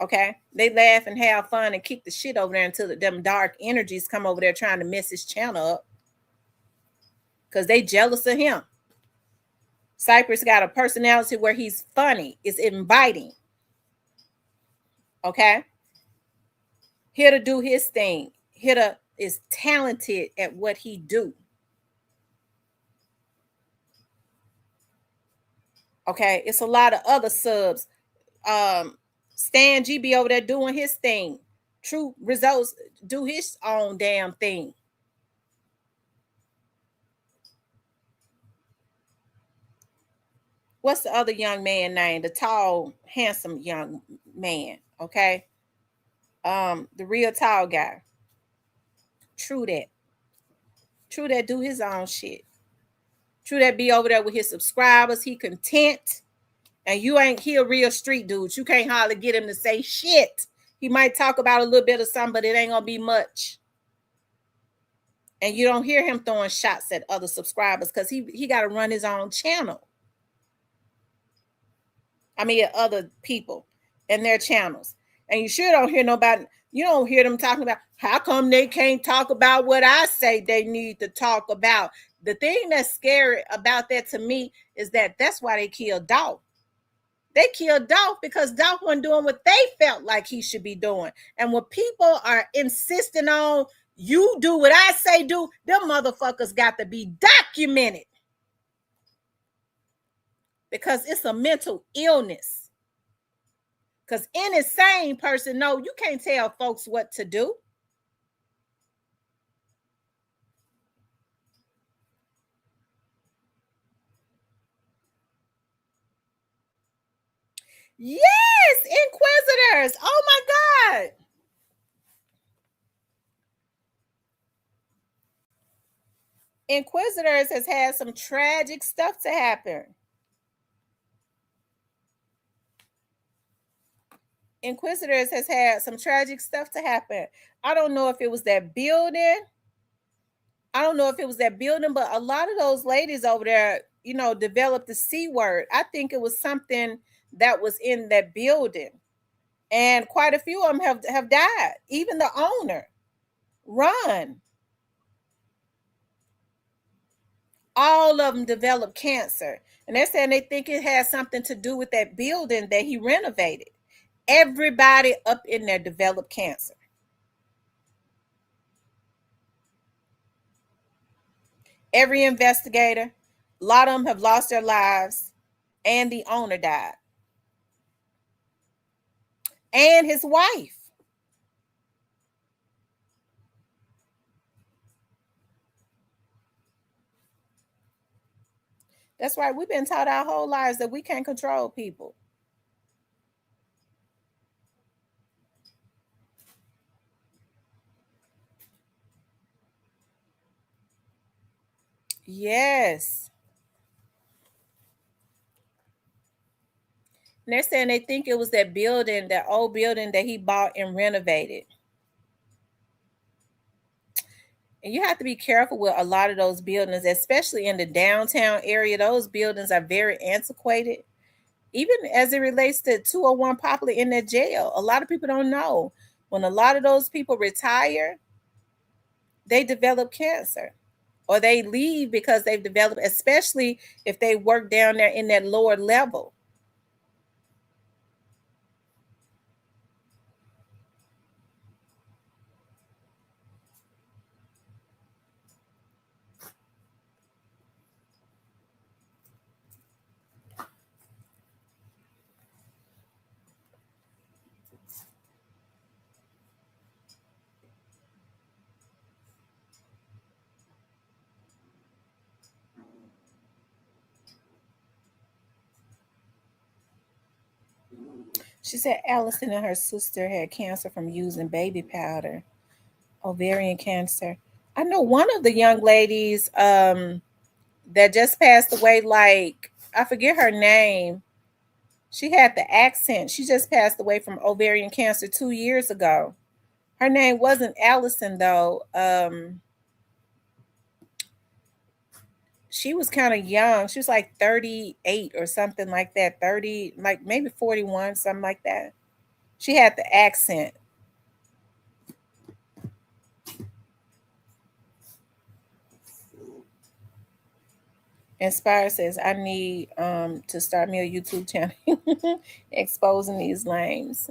Okay, they laugh and have fun and kick the shit over there until them dark energies come over there trying to mess his channel up because they jealous of him. Cypress got a personality where he's funny, it's inviting. Okay, here to do his thing. Hitter is talented at what he do. Okay, it's a lot of other subs. Stan GB over there doing his thing. True Results do his own damn thing. What's the other young man name? The tall, handsome young man. Okay. The real tall guy. True that. True that do his own shit. True that be over there with his subscribers. He content. And he a real street dude. You can't hardly get him to say shit. He might talk about a little bit of something, but it ain't gonna be much. And you don't hear him throwing shots at other subscribers because he got to run his own channel. I mean, at other people and their channels. And you sure don't hear nobody, you don't hear them talking about how come they can't talk about what I say they need to talk about. The thing that's scary about that to me is that that's why they killed Dolph. They killed Dolph because Dolph wasn't doing what they felt like he should be doing. And when people are insisting on you do what I say do, them motherfuckers got to be documented. Because it's a mental illness. Because any sane person know you can't tell folks what to do. Yes, Inquisitors. Oh my God. Inquisitors has had some tragic stuff to happen. Inquisitors has had some tragic stuff to happen. I don't know if it was that building. But a lot of those ladies over there, developed the C word. I think it was something that was in that building. And quite a few of them have died. Even the owner, Ron. All of them developed cancer. And they're saying they think it has something to do with that building that he renovated. Everybody up in there developed cancer. Every investigator, a lot of them have lost their lives, and the owner died, and his wife. That's right. We've been taught our whole lives that we can't control people. Yes. And they're saying they think it was that building, that old building that he bought and renovated. And you have to be careful with a lot of those buildings, especially in the downtown area. Those buildings are very antiquated. Even as it relates to 201 Poplar in that jail, a lot of people don't know. When a lot of those people retire, they develop cancer or they leave because they've developed, especially if they work down there in that lower level. She said Allison and her sister had cancer from using baby powder, ovarian cancer. I know one of the young ladies that just passed away, like, I forget her name. She had the accent. She just passed away from ovarian cancer 2 years ago. Her name wasn't Allison though. She was kind of young. She was like 38 or something like that. 30, like maybe 41, something like that. She had the accent. Inspire says, I need to start me a YouTube channel exposing these lames.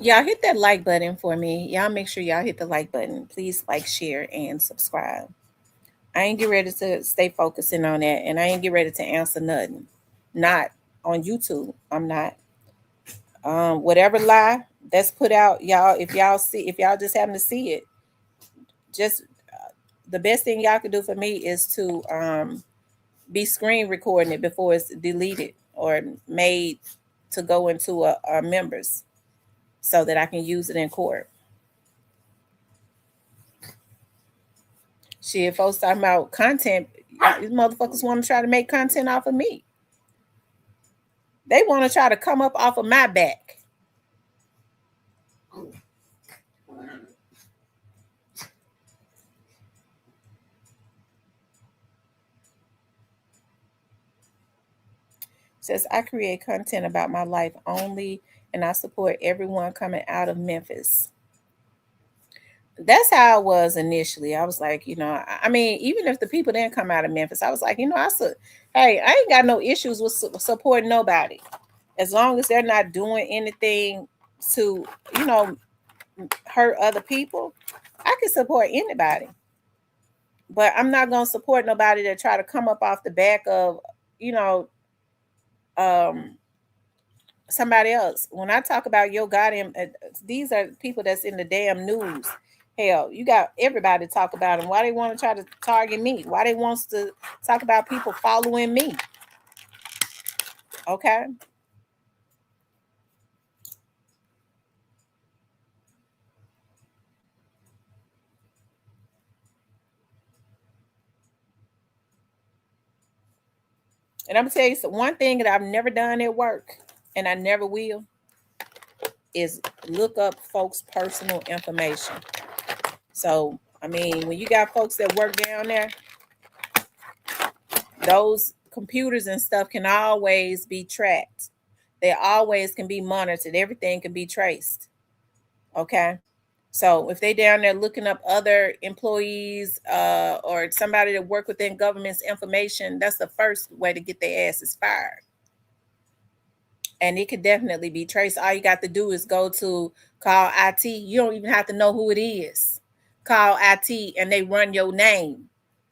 Y'all hit that like button for me. Y'all make sure y'all hit the like button. Please like, share, and subscribe. I ain't get ready to stay focusing on that, and I ain't get ready to answer nothing. Not on YouTube. I'm not. Whatever lie that's put out, y'all. If y'all just happen to see it, just the best thing y'all can do for me is to be screen recording it before it's deleted or made to go into a members so that I can use it in court. Shit, folks talking about content. These motherfuckers want to try to make content off of me. They want to try to come up off of my back. Says I create content about my life only, and I support everyone coming out of Memphis. That's how I was initially. I was like, I mean, even if the people didn't come out of Memphis, I was like, hey, I ain't got no issues with supporting nobody, as long as they're not doing anything to, hurt other people. I can support anybody, but I'm not gonna support nobody that try to come up off the back of, you know, um, somebody else. When I talk about your goddamn, these are people that's in the damn news. Hell, you got everybody to talk about them. Why they want to try to target me? Why they wants to talk about people following me? Okay. And I'm gonna tell you one thing that I've never done at work, and I never will. is look up folks' personal information. So, I mean, when you got folks that work down there, those computers and stuff can always be tracked. They always can be monitored. Everything can be traced. Okay. So if they down there looking up other employees or somebody that work within government's information, that's the first way to get their asses fired. And it could definitely be traced. All you got to do is go to call IT. You don't even have to know who it is. Call IT and they run your name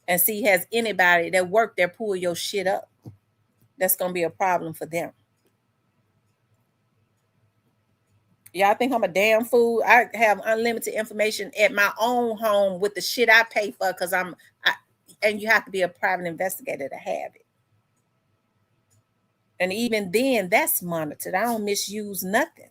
and see has anybody that work there pull your shit up. That's gonna be a problem for them. Y'all think I'm a damn fool? I have unlimited information at my own home with the shit I pay for because and you have to be a private investigator to have it. And even then, that's monitored. I don't misuse nothing.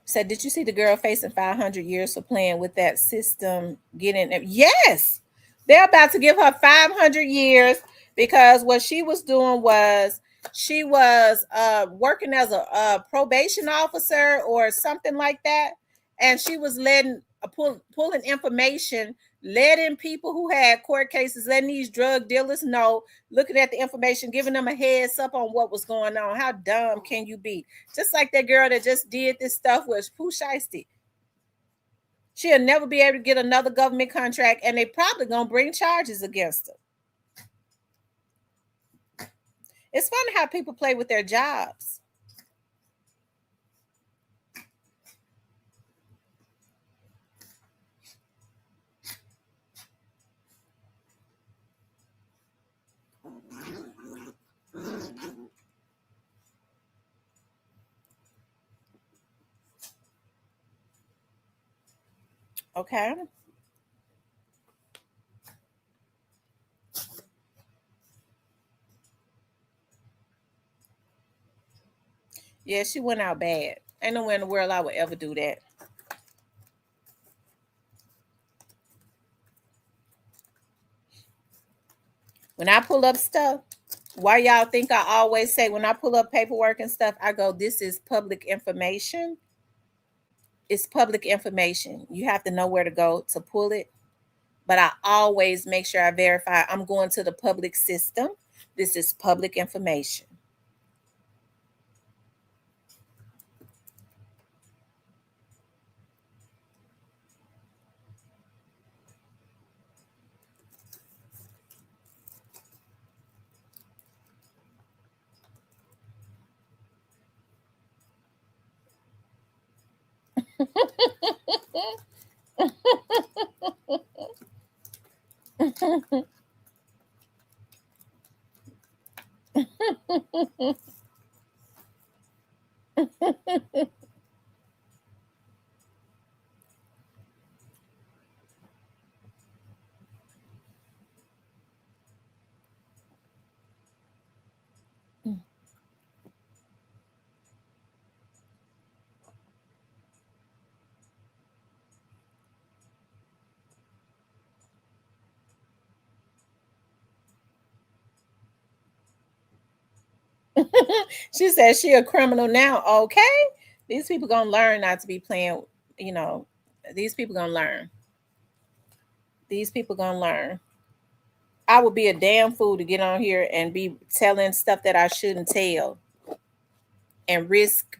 Said, did you see the girl facing 500 years for playing with that system? Getting it? Yes, they're about to give her 500 years because what she was doing was she was working as a probation officer or something like that, and she was letting pulling information, letting people who had court cases, letting these drug dealers know, looking at the information, giving them a heads up on what was going on. How dumb can you be? Just like that girl that just did this stuff was Pooh Shiesty. She'll never be able to get another government contract, and they probably gonna bring charges against her. It's funny how people play with their jobs. Okay. Yeah, she went out bad. Ain't nowhere in the world I would ever do that. When I pull up stuff, why y'all think I always say when I pull up paperwork and stuff, I go, this is public information. It's public information. You have to know where to go to pull it. But I always make sure I verify I'm going to the public system. This is public information. She says she a criminal now. Okay. These people gonna learn not to be playing, you know, these people gonna learn. These people gonna learn. I would be a damn fool to get on here and be telling stuff that I shouldn't tell and risk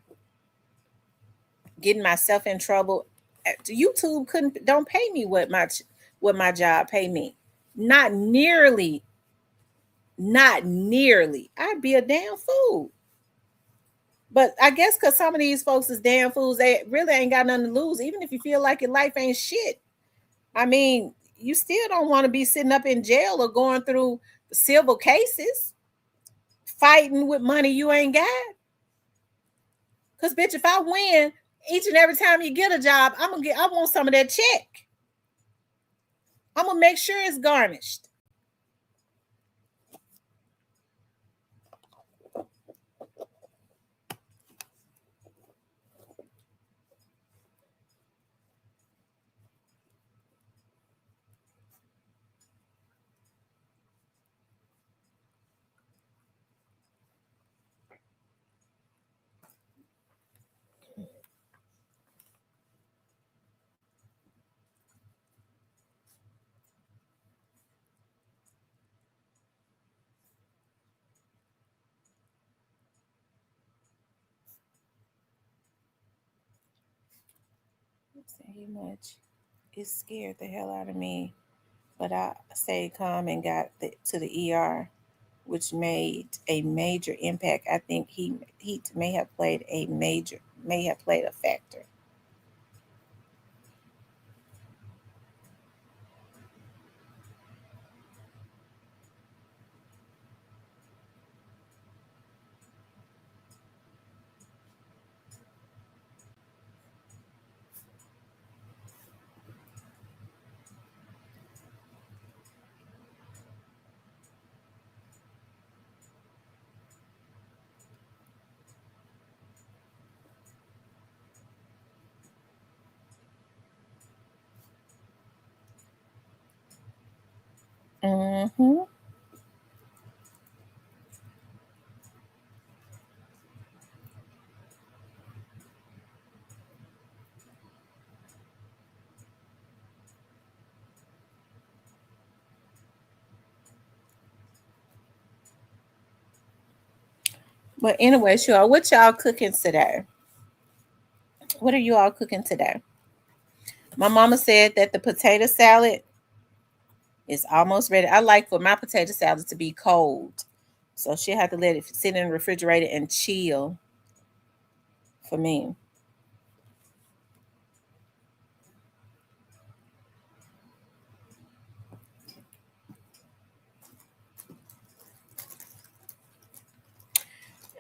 getting myself in trouble. YouTube don't pay me what my job pay me. Not nearly. Not nearly. I'd be a damn fool. But I guess because some of these folks is damn fools, they really ain't got nothing to lose. Even if you feel like your life ain't shit. I mean, you still don't want to be sitting up in jail or going through civil cases, fighting with money you ain't got. Because bitch, if I win each and every time you get a job, I want some of that check. I'm gonna make sure it's garnished. Say much. It scared the hell out of me, but I stayed calm and got to the ER, which made a major impact. I think heat may have played a factor. Mm-hmm. But anyway, sure. What y'all cooking today? What are you all cooking today? My mama said that the potato salad is almost ready. I like for my potato salad to be cold. So she'll have to let it sit in the refrigerator and chill for me.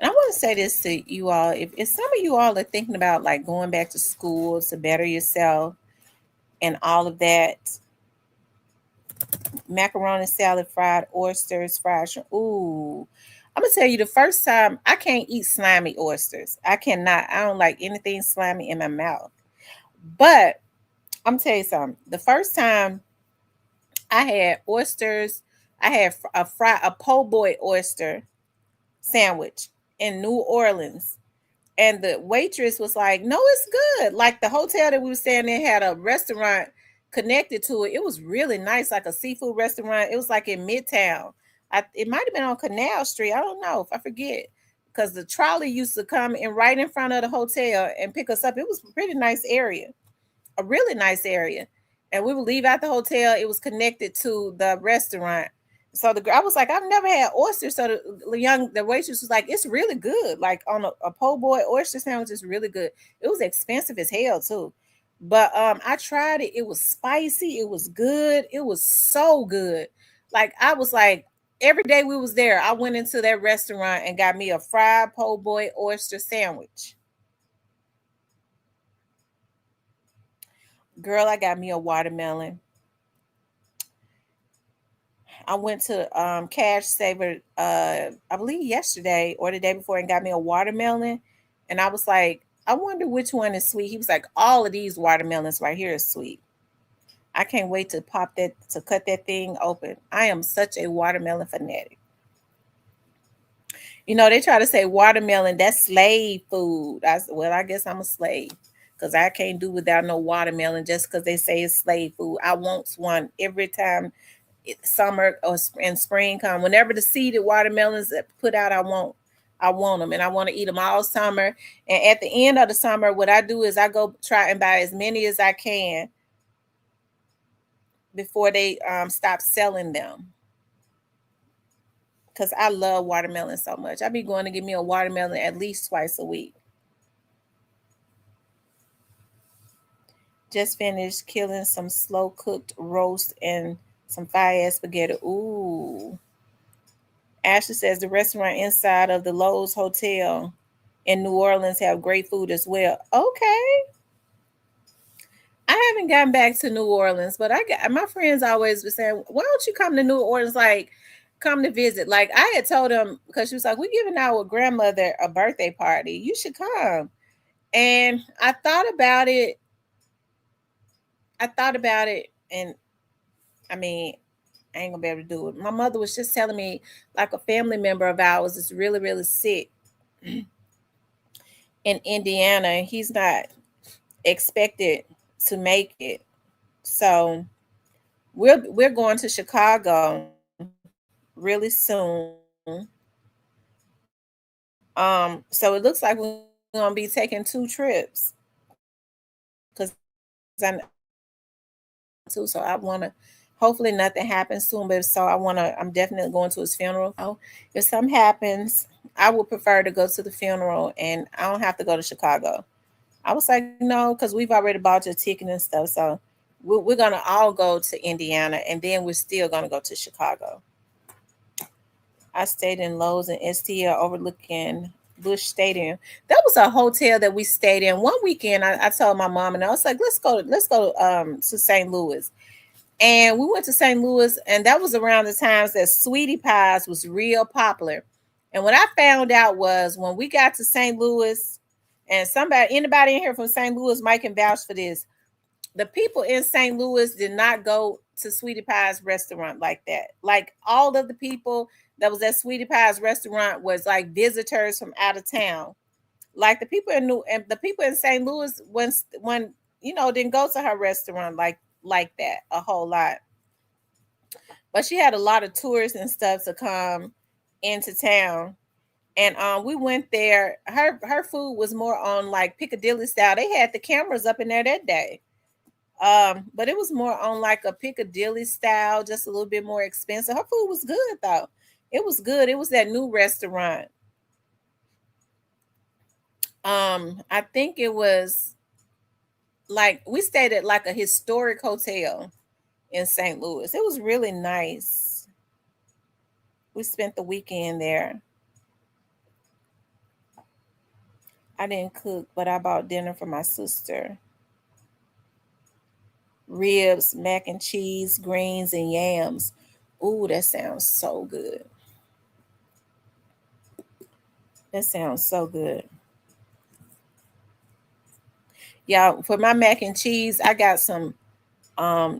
And I want to say this to you all. If some of you all are thinking about like going back to school to better yourself and all of that, macaroni salad, fried oysters, fried shrimp. Ooh. I'm gonna tell you the first time I can't eat slimy oysters. I cannot. I don't like anything slimy in my mouth. But I'm gonna tell you something. The first time I had oysters, I had a po' boy oyster sandwich in New Orleans. And the waitress was like, "No, it's good." Like the hotel that we were staying in had a restaurant connected to it. It was really nice, like a seafood restaurant. It was like in Midtown. It might have been on Canal Street. I don't know if I forget, because the trolley used to come in right in front of the hotel and pick us up. It was a pretty nice area, a really nice area. And we would leave out the hotel. It was connected to the restaurant. So I was like, I've never had oysters. So the waitress was like, it's really good. Like on a po' boy oyster sandwich is really good. It was expensive as hell too. But I tried it. It was spicy. It was good. It was so good. Like I was like, every day we was there, I went into that restaurant and got me a fried po' boy oyster sandwich. Girl, I got me a watermelon. I went to Cash Saver I believe yesterday or the day before and got me a watermelon. And I was like, I wonder which one is sweet. He was like, all of these watermelons right here is sweet. I can't wait to cut that thing open. I am such a watermelon fanatic. You know, they try to say watermelon, that's slave food. Well, I guess I'm a slave because I can't do without no watermelon just because they say it's slave food. I want one every time summer or and spring come. Whenever the seeded watermelons that put out, I want them and I want to eat them all summer. And at the end of the summer, what I do is I go try and buy as many as I can before they stop selling them. Because I love watermelon so much. I be going to get me a watermelon at least twice a week. Just finished killing some slow cooked roast and some fire spaghetti. Ooh. Ashley says the restaurant inside of the Lowe's Hotel in New Orleans have great food as well. Okay. I haven't gotten back to New Orleans, but I got my friends always were saying, why don't you come to New Orleans? Like, come to visit. Like, I had told them because she was like, we're giving our grandmother a birthday party. You should come. And I thought about it. And I mean, I ain't gonna be able to do it. My mother was just telling me, like, a family member of ours is really, really sick in Indiana, and he's not expected to make it. So we're going to Chicago really soon. So it looks like we're gonna be taking two trips because I too. So I want to. Hopefully nothing happens to him, but so I want to. I'm definitely going to his funeral. Oh, if something happens, I would prefer to go to the funeral, and I don't have to go to Chicago. I was like, no, because we've already bought your ticket and stuff. So we're gonna all go to Indiana, and then we're still gonna go to Chicago. I stayed in Lowe's and STL overlooking Bush Stadium. That was a hotel that we stayed in one weekend. I told my mom and I was like, let's go to St. Louis. And we went to St. Louis, and that was around the times that Sweetie Pies was real popular. And what I found out was when we got to St. Louis, and anybody in here from St. Louis might can vouch for this. The people in St. Louis did not go to Sweetie Pie's restaurant like that. Like all of the people that was at Sweetie Pie's restaurant was like visitors from out of town. Like the people in St. Louis when didn't go to her restaurant like that a whole lot. But she had a lot of tourists and stuff to come into town. And we went there. Her food was more on like Piccadilly style. They had the cameras up in there that day. But it was more on like a Piccadilly style, just a little bit more expensive. Her food was good though. It was good. It was that new restaurant. I think it was like we stayed at like a historic hotel in St. Louis. It was really nice. We spent the weekend there. I didn't cook, but I bought dinner for my sister. Ribs, mac and cheese, greens, and yams. Ooh, that sounds so good. That sounds so good. Yeah, for my mac and cheese, I got some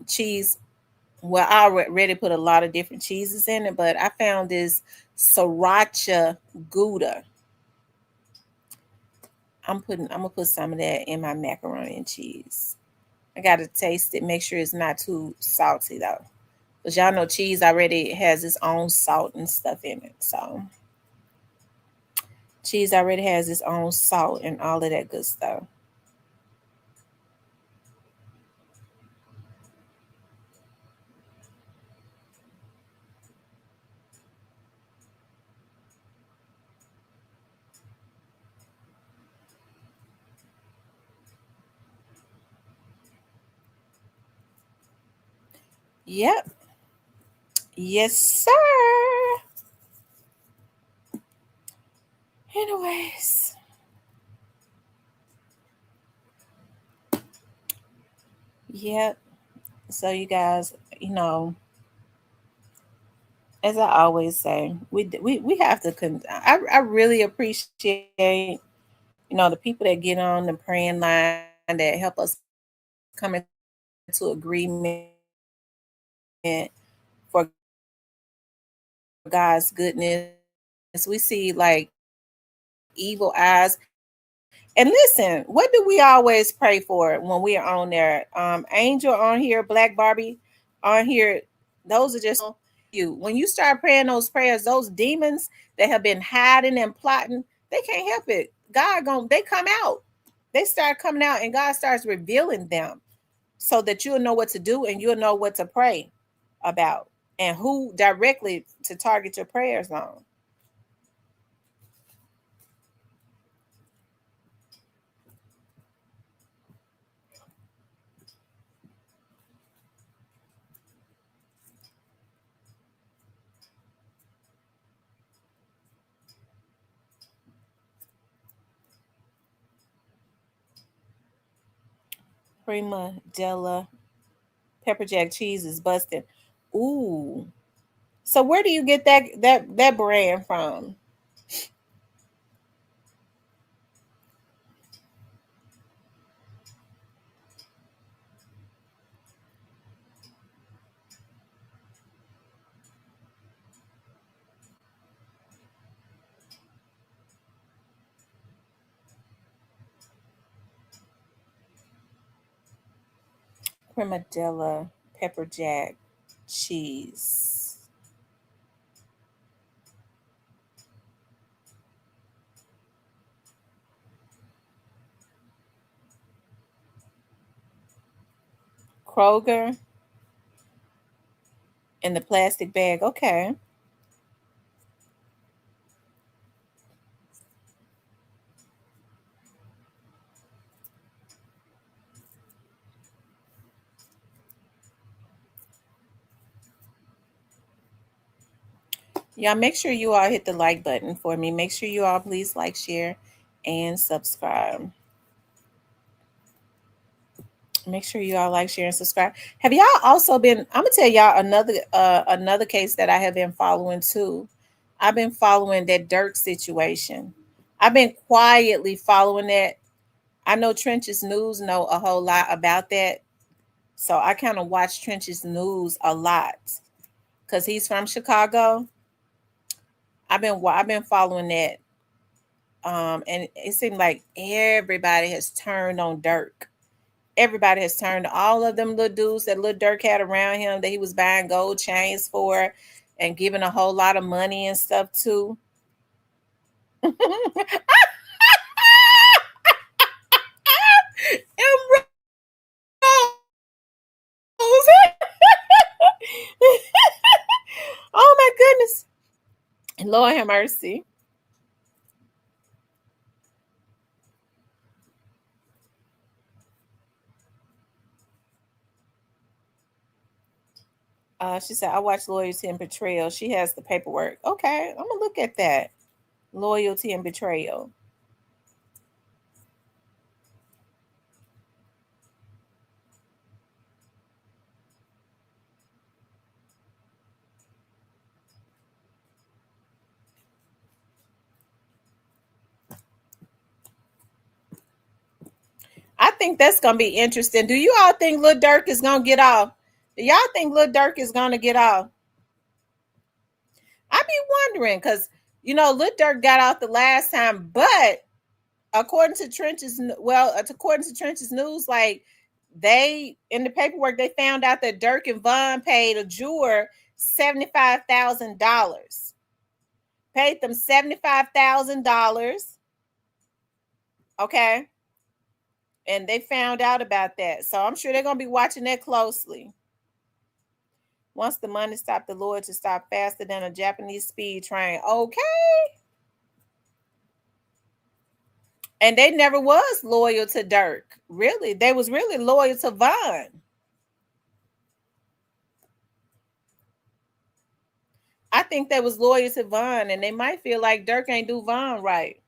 cheese. Well, I already put a lot of different cheeses in it, but I found this sriracha Gouda. I'm gonna put some of that in my macaroni and cheese. I gotta taste it, make sure it's not too salty though. Because y'all know cheese already has its own salt and stuff in it. So cheese already has its own salt and all of that good stuff. Yep. Yes, sir. Anyways, yep. So you guys, as I always say, we have to. I really appreciate the people that get on the praying line that help us come into agreement for God's goodness. We see like evil eyes. And listen, what do we always pray for when we are on there? Angel on here, Black Barbie on here. Those are just you. When you start praying those prayers, those demons that have been hiding and plotting, they can't help it. They come out. They start coming out, and God starts revealing them so that you'll know what to do and you'll know what to pray about and who directly to target your prayers on. Prima Della pepper jack cheese is busted. Ooh. So where do you get that brand from? Prima Della pepper jack cheese. Kroger in the plastic bag. Okay. Y'all make sure you all hit the like button for me. Make sure you all please like, share, and subscribe. Make sure you all like, share, and subscribe. Have y'all also been? I'm gonna tell y'all another case that I have been following too. I've been following that Dirk situation. I've been quietly following that. I know Trench's News know a whole lot about that, so I kind of watch Trench's News a lot because he's from Chicago. I've been following that, and it seemed like everybody has turned on Dirk. Everybody has turned all of them little dudes that little Dirk had around him that he was buying gold chains for and giving a whole lot of money and stuff to. And Rose. Oh my goodness. Lord have mercy. She said, I watch Loyalty and Betrayal. She has the paperwork. Okay, I'm gonna look at that. Loyalty and Betrayal. I think that's gonna be interesting. Do you all think Lil Durk is gonna get off? Do y'all think Lil Durk is gonna get off? I be wondering because Lil Durk got out the last time, but according to Trench's News, like they in the paperwork they found out that Dirk and Von paid a juror $75,000. Paid them $75,000. Okay. And they found out about that. So I'm sure they're gonna be watching that closely. Once the money stopped, the Lord to stop faster than a Japanese speed train. Okay. And they never was loyal to Dirk. Really, they was really loyal to Von. I think they was loyal to Von, and they might feel like Dirk ain't do Von right.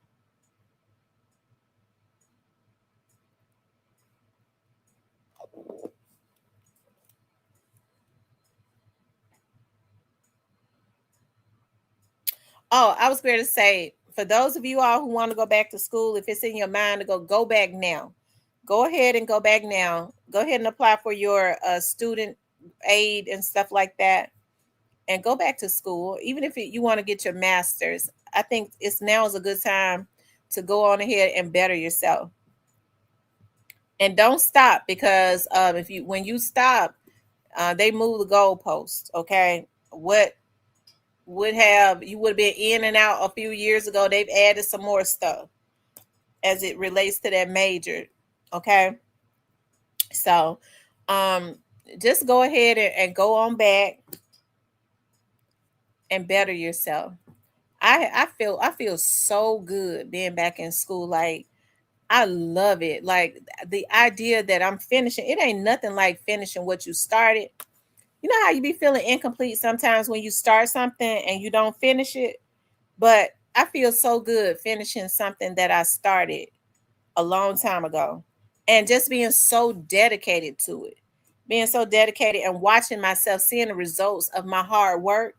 Oh, I was going to say, for those of you all who want to go back to school, if it's in your mind to go back now. Go ahead and go back now. Go ahead and apply for your student aid and stuff like that, and go back to school. Even if you want to get your master's, I think now is a good time to go on ahead and better yourself. And don't stop because if when you stop, they move the goalpost. Okay, what you would have been in and out a few years ago? They've added some more stuff as it relates to that major. Okay, so just go ahead and go on back and better yourself. I feel so good being back in school. Like I love it. Like the idea that I'm finishing, it ain't nothing like finishing what you started. You know how you be feeling incomplete sometimes when you start something and you don't finish it? But I feel so good finishing something that I started a long time ago and just being so dedicated to it. Being so dedicated and watching myself, seeing the results of my hard work.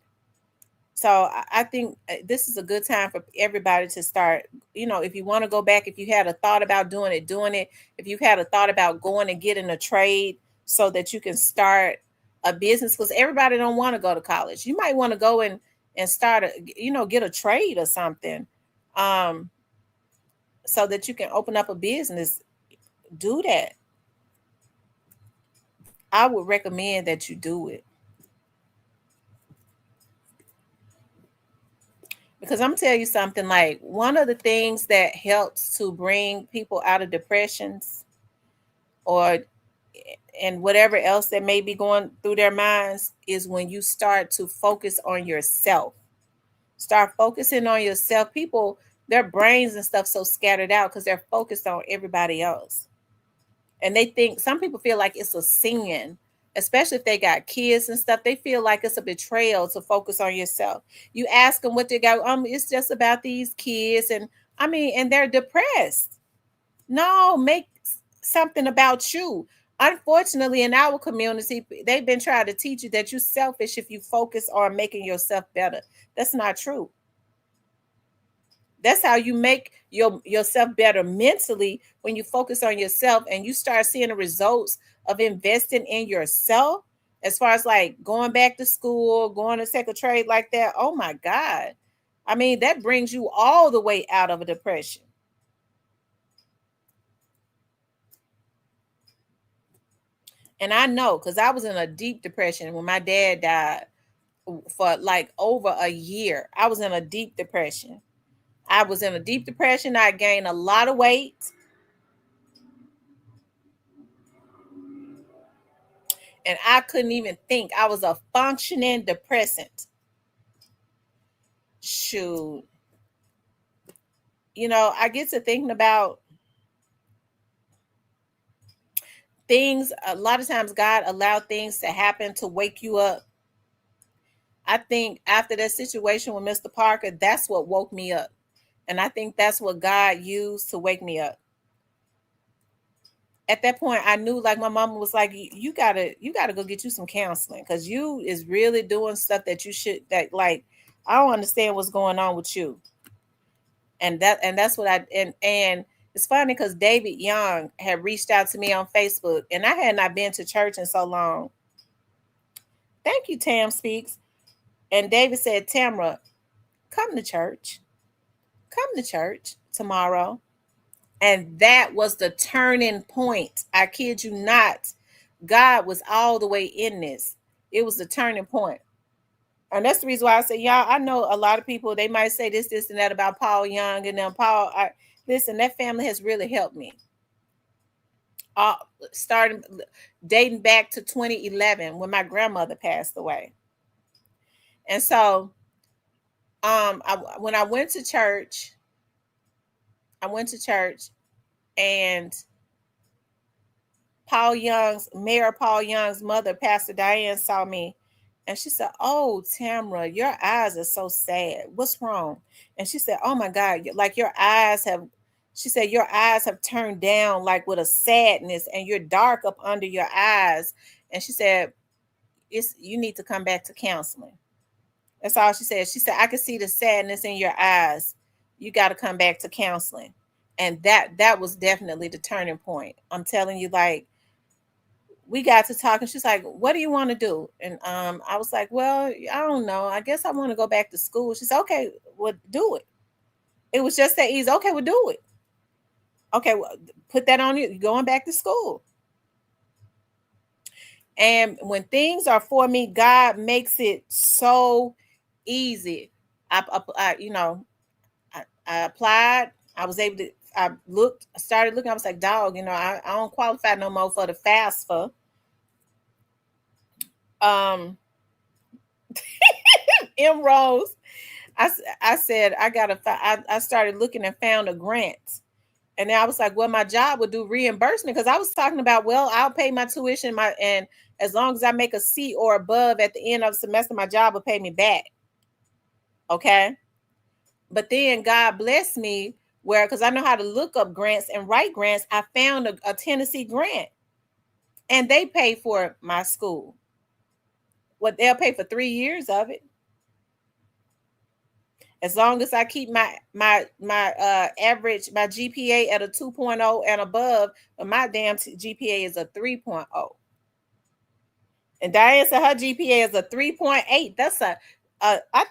So I think this is a good time for everybody to start. If you want to go back, if you had a thought about doing it, doing it. If you've had a thought about going and getting a trade so that you can start a business, because everybody don't want to go to college. You might want to go and start get a trade or something, um, so that you can open up a business. Do that. I would recommend that you do it. Because I'm telling you something, like one of the things that helps to bring people out of depressions or and whatever else that may be going through their minds is when you start to focus on yourself. Start focusing on yourself. People, their brains and stuff so scattered out because they're focused on everybody else. And they think, some people feel like it's a sin, especially if they got kids and stuff. They feel like it's a betrayal to focus on yourself. You ask them what they got, it's just about these kids, and and they're depressed. No, make something about you. Unfortunately, in our community, they've been trying to teach you that you're selfish if you focus on making yourself better. That's not true. That's how you make yourself better mentally, when you focus on yourself and you start seeing the results of investing in yourself, as far as like going back to school, going to take a trade like that. Oh my God. That brings you all the way out of a depression. And I know, because I was in a deep depression when my dad died for like over a year. I was in a deep depression. I gained a lot of weight. And I couldn't even think. I was a functioning depressant. Shoot. I get to thinking about things. A lot of times God allowed things to happen to wake you up. I think after that situation with Mr. Parker, that's what woke me up. And I think that's what God used to wake me up. At that point, I knew, like, my mama was like, you gotta go get you some counseling, because you is really doing stuff that you should, that, like, I don't understand what's going on with you. And that's what and it's funny because David Young had reached out to me on Facebook, and I had not been to church in so long. Thank you, Tam Speaks. And David said, Tamra, come to church. Come to church tomorrow. And that was the turning point. I kid you not. God was all the way in this. It was the turning point. And that's the reason why I say, y'all, I know a lot of people, they might say this, and that about Paul Young. And then listen, that family has really helped me. Starting dating back to 2011 when my grandmother passed away. And so when I went to church, and Mayor Paul Young's mother, Pastor Diane, saw me, and she said, "Oh, Tamra, your eyes are so sad. What's wrong?" And she said, "Oh my God, like your eyes have," she said, "your eyes have turned down like with a sadness, and you're dark up under your eyes." And she said, you need to come back to counseling." That's all she said. She said, "I can see the sadness in your eyes. You got to come back to counseling." And that was definitely the turning point. I'm telling you, like, we got to talk, and she's like, "What do you want to do?" And I was like, "Well, I don't know. I guess I want to go back to school." She said, "Okay, well, do it." It was just that easy. "Okay, we'll do it." "Okay, well, put that on you. You're going back to school." And when things are for me, God makes it so easy. I applied. I was able to. I started looking. I was like, "Dog, I don't qualify no more for the FAFSA." M Rose, I said I started looking and found a grant. And then I was like, well, my job would do reimbursement, because I was talking about, well, I'll pay my tuition, and as long as I make a C or above at the end of the semester, my job will pay me back. Okay. But then God blessed me, because I know how to look up grants and write grants. I found a Tennessee grant, and they pay for my school. They'll pay for 3 years of it. As long as I keep my average, my GPA at a 2.0 and above, but my damn GPA is a 3.0. And Diane said her GPA is a 3.8. That's I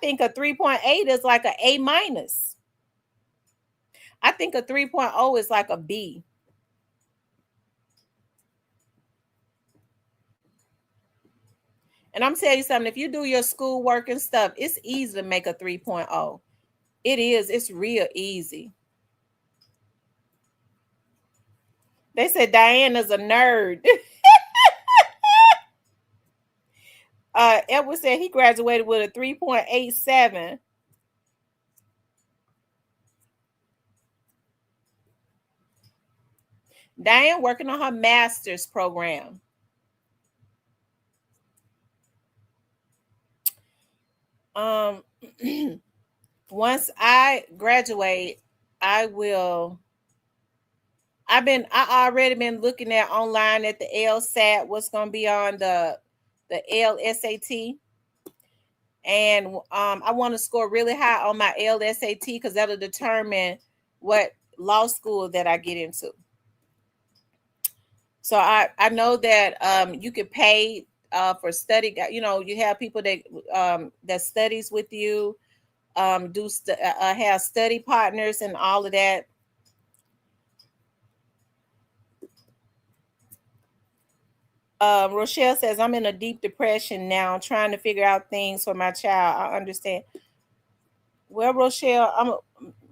think a 3.8 is like an A minus. I think a 3.0 is like a B. And I'm telling you something, if you do your schoolwork and stuff, it's easy to make a 3.0. It is. It's real easy. They said Diana's a nerd. Edward said he graduated with a 3.87. Diane working on her master's program. Once I graduate, I already been looking at online at the LSAT, what's going to be on the LSAT. And I want to score really high on my LSAT because that'll determine what law school that I get into. So I know that you could pay for study. You know, you have people that studies with you, have study partners and all of that. Rochelle says, I'm in a deep depression now, trying to figure out things for my child. I understand. Well, Rochelle,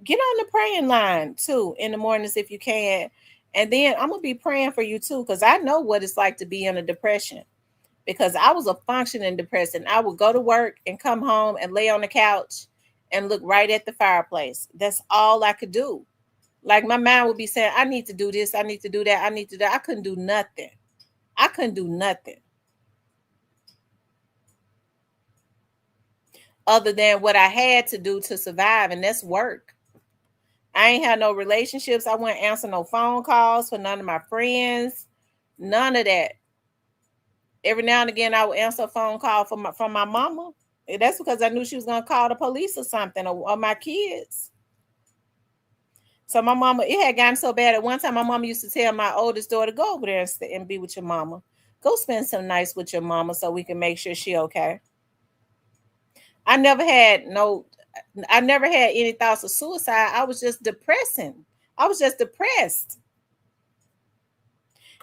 get on the praying line too in the mornings if you can. And then I'm going to be praying for you too, because I know what it's like to be in a depression. Because I was a functioning depression. I would go to work and come home and lay on the couch and look right at the fireplace. That's all I could do. Like my mind would be saying, I need to do this, I need to do that, I need to do that. I couldn't do nothing. I couldn't do nothing other than what I had to do to survive, and that's work. I ain't had no relationships. I wouldn't answer no phone calls for none of my friends. None of that. Every now and again, I would answer a phone call from my mama. That's because I knew she was going to call the police or something, or my kids. So my mama, it had gotten so bad at one time, my mama used to tell my oldest daughter, go over there and be with your mama. Go spend some nights with your mama so we can make sure she okay. I never had any thoughts of suicide. I was just depressing. I was just depressed.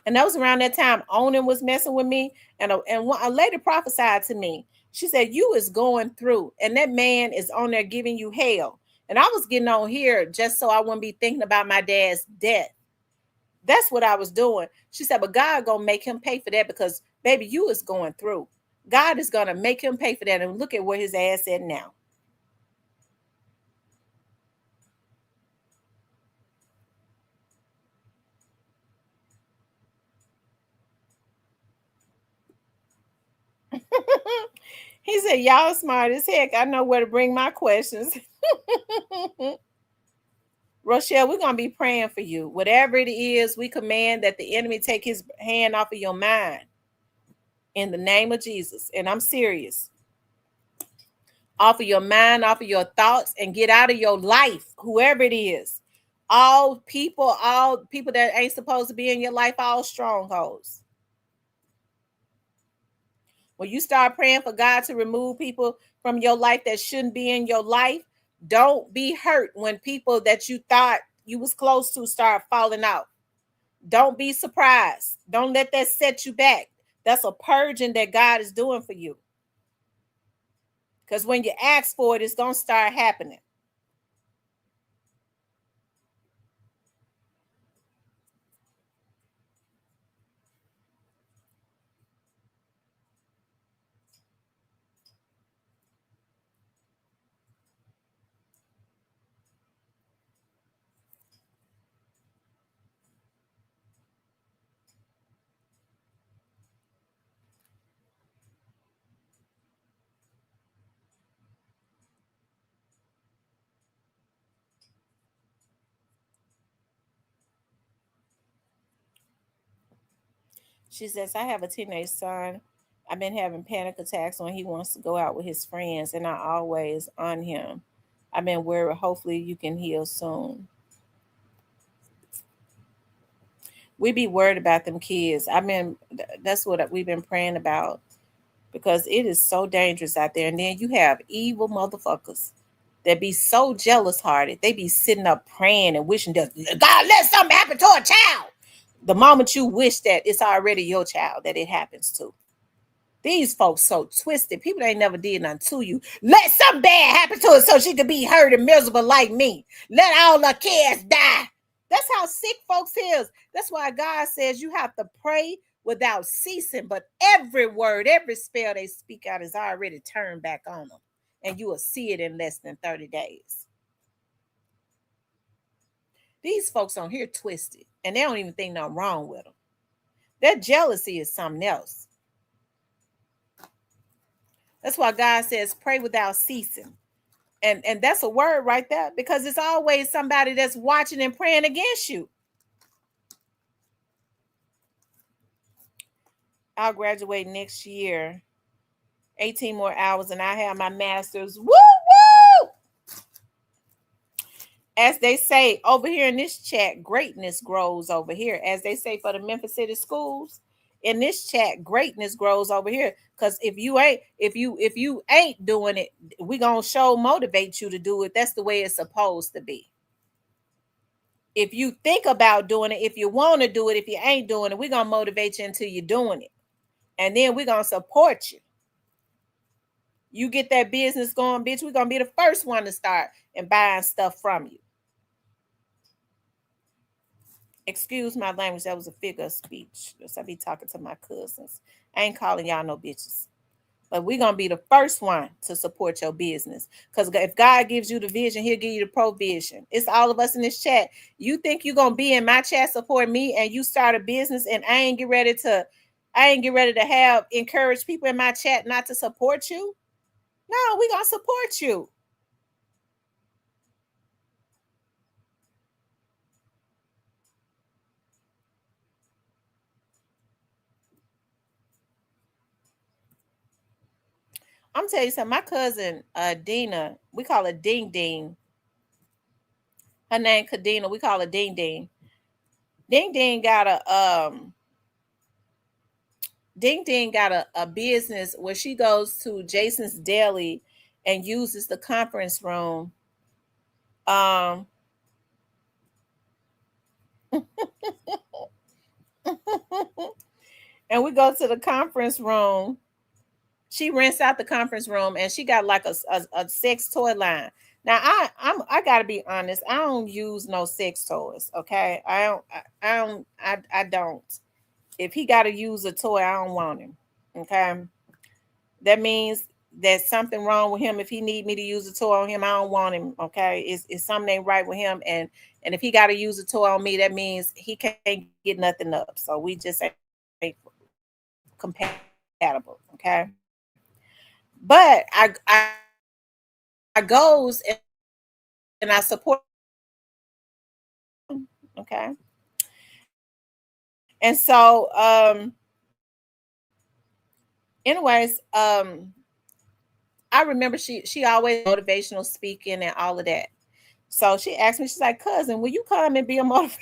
And that was around that time Onan was messing with me. And a lady prophesied to me. She said, you is going through, and that man is on there giving you hell. And I was getting on here just so I wouldn't be thinking about my dad's death. That's what I was doing. She said, but God gonna make him pay for that, because baby, you is going through. God is gonna make him pay for that. And look at where his ass at now. He said, y'all smart as heck. I know where to bring my questions. Rochelle, we're going to be praying for you. Whatever it is, we command that the enemy take his hand off of your mind in the name of Jesus. And I'm serious. Off of your mind, off of your thoughts, and get out of your life, whoever it is. All people that ain't supposed to be in your life, all strongholds. When you start praying for God to remove people from your life that shouldn't be in your life, don't be hurt when people that you thought you was close to start falling out. Don't be surprised. Don't let that set you back. That's a purging that God is doing for you. Because when you ask for it, it's going to start happening. She says, I have a teenage son. I've been having panic attacks when he wants to go out with his friends, and I always on him. I've been worried. Hopefully you can heal soon. We be worried about them kids. That's what we've been praying about, because it is so dangerous out there. And then you have evil motherfuckers that be so jealous hearted. They be sitting up praying and wishing that God let something happen to a child. The moment you wish that, it's already your child that it happens to. These folks so twisted. People ain't never did nothing to you. Let something bad happen to her so she could be hurt and miserable like me. Let all the kids die. That's how sick folks is. That's why God says you have to pray without ceasing, but every word, every spell they speak out is already turned back on them. And you will see it in less than 30 days. These folks on here twisted, and they don't even think nothing wrong with them. Their jealousy is something else. That's why God says, pray without ceasing. And that's a word right there, because it's always somebody that's watching and praying against you. I'll graduate next year, 18 more hours, and I have my master's. Woo, woo! As they say over here in this chat, greatness grows over here. As they say for the Memphis City schools, in this chat, greatness grows over here. Because if you ain't doing it, we gonna motivate you to do it. That's the way it's supposed to be. If you think about doing it, if you want to do it, if you ain't doing it, we're gonna motivate you until you're doing it. And then we're gonna support you. You get that business going, bitch, we're gonna be the first one to start and buying stuff from you. Excuse my language, that was a figure of speech. I be talking to my cousins. I ain't calling y'all no bitches. But we're going to be the first one to support your business. Because if God gives you the vision, he'll give you the provision. It's all of us in this chat. You think you're going to be in my chat support me and you start a business and I ain't get ready to have encourage people in my chat not to support you? No, we're going to support you. I'm telling you something. My cousin, Dina, we call her Ding Ding. Her name Kadena. We call her Ding Ding. Ding Ding got a business where she goes to Jason's Deli and uses the conference room. And we go to the conference room. She rents out the conference room and she got like a sex toy line. Now I gotta be honest, I don't use no sex toys. Okay. I don't. If he gotta use a toy, I don't want him. Okay. That means there's something wrong with him. If he need me to use a toy on him, I don't want him. Okay. It's something ain't right with him. And if he gotta use a toy on me, that means he can't get nothing up. So we just ain't compatible. Okay. But I goes and I support. Okay. And so anyways, I remember she always motivational speaking and all of that. So she asked me, she's like, cousin, will you come and be a motivator?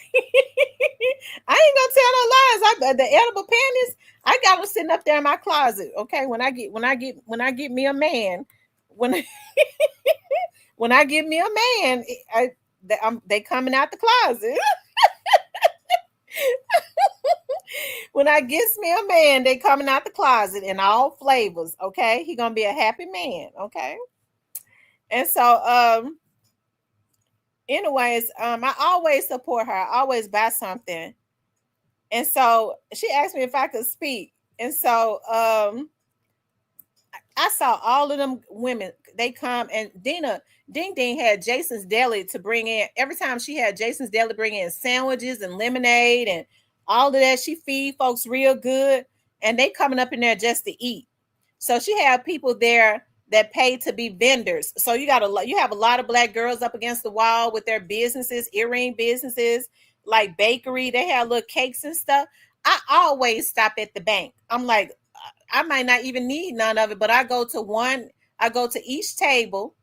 I ain't gonna tell no lies. The edible panties, I got them sitting up there in my closet. Okay, when I get me a man, when I get me a man, they coming out the closet. When I gets me a man, they coming out the closet in all flavors. Okay, he gonna be a happy man. Okay, and so anyways, I always support her. I always buy something. And so she asked me if I could speak. And so I saw all of them women. They come and Ding Ding had Jason's Deli to bring in. Every time she had Jason's Deli bring in sandwiches and lemonade and all of that. She feed folks real good. And they coming up in there just to eat. So she had people there that pay to be vendors. So you have a lot of black girls up against the wall with their businesses, earring businesses, like bakery. They have little cakes and stuff. I always stop at the bank. I'm like, I might not even need none of it, but I go to each table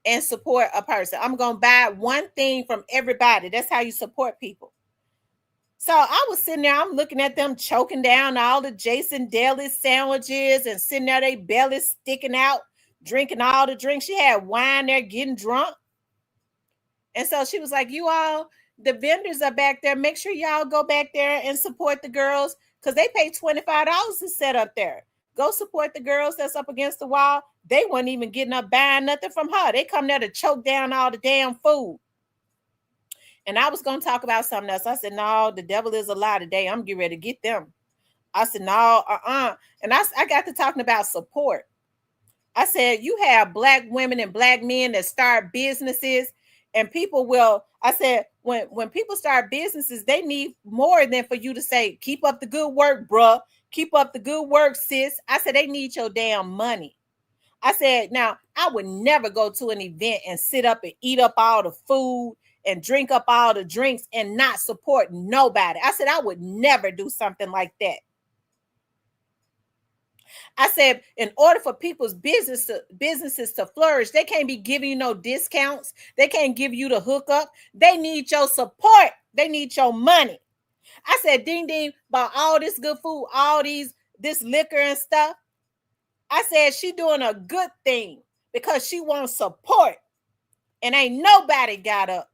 and support a person. I'm going to buy one thing from everybody. That's how you support people. So I was sitting there, I'm looking at them choking down all the Jason Deli sandwiches and sitting there, they belly sticking out, drinking all the drinks. She had wine there, getting drunk. And so she was like, you all, the vendors are back there. Make sure y'all go back there and support the girls because they pay $25 to set up there. Go support the girls that's up against the wall. They weren't even getting up buying nothing from her. They come there to choke down all the damn food. And I was going to talk about something else. I said, no, the devil is a lie today. I'm getting ready to get them. I said, no, And I got to talking about support. I said, you have black women and black men that start businesses, and people will, I said, when people start businesses, they need more than for you to say, keep up the good work, bruh. Keep up the good work, sis. I said, they need your damn money. I said, now I would never go to an event and sit up and eat up all the food and drink up all the drinks and not support nobody. I said, I would never do something like that. I said, in order for people's businesses to flourish, they can't be giving you no discounts. They can't give you the hookup. They need your support. They need your money. I said, ding ding, about all this good food, all this liquor and stuff. I said, she doing a good thing because she wants support. And ain't nobody got up.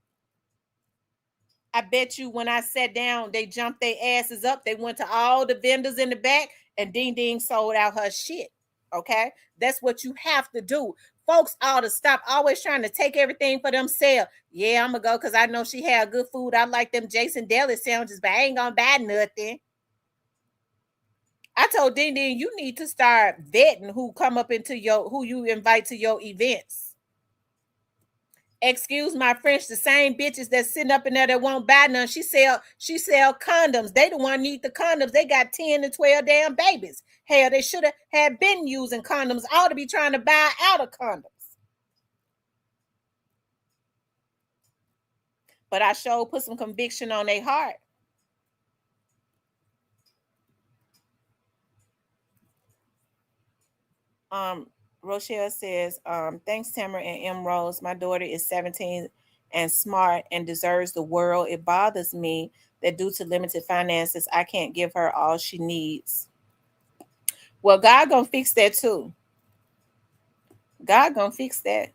I bet you when I sat down, they jumped their asses up. They went to all the vendors in the back and ding ding sold out her shit. Okay, that's what you have to do. Folks ought to stop always trying to take everything for themselves. Yeah, I'm gonna go because I know she had good food. I like them Jason Deli sandwiches, but I ain't gonna buy nothing. I told Ding Ding, you need to start vetting who come up into who you invite to your events. Excuse my French, the same bitches that's sitting up in there that won't buy none. She sell condoms. They the one need the condoms. They got 10 to 12 damn babies. Hell, they should have been using condoms. I ought to be trying to buy out of condoms. But I sure put some conviction on their heart. Rochelle says, thanks, Tamara and M. Rose. My daughter is 17 and smart and deserves the world. It bothers me that due to limited finances, I can't give her all she needs. Well, God gonna fix that too. God gonna fix that.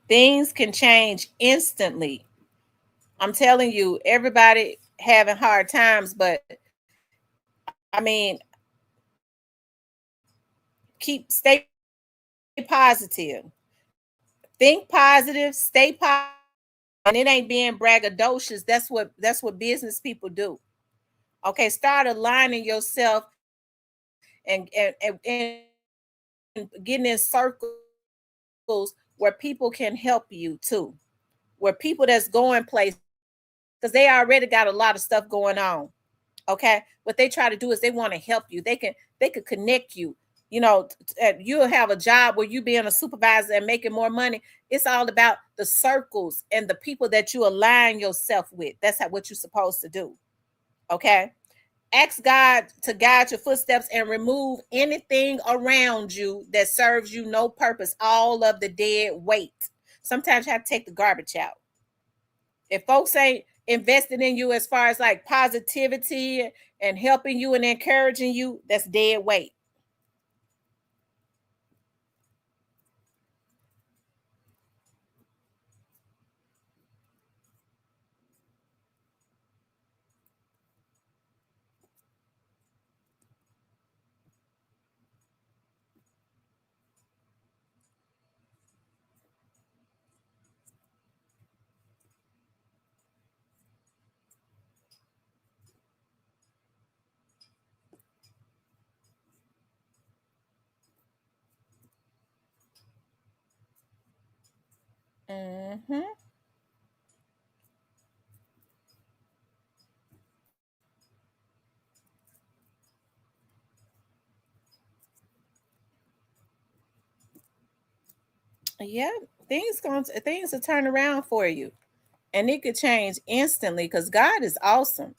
Things can change instantly. I'm telling you, everybody having hard times, but I mean, stay positive. Think positive, stay positive. And it ain't being braggadocious. That's what business people do. Okay, start aligning yourself and getting in circles where people can help you too, where people that's going places because they already got a lot of stuff going on. Okay, what they try to do is they want to help you. They could connect you. You know, you'll have a job where you being a supervisor and making more money. It's all about the circles and the people that you align yourself with. That's what you're supposed to do. Okay, ask God to guide your footsteps and remove anything around you that serves you no purpose. All of the dead weight. Sometimes you have to take the garbage out. If folks ain't invested in you as far as like positivity and helping you and encouraging you, that's dead weight. Mm-hmm. Yeah, things will turn around for you, and it could change instantly because God is awesome.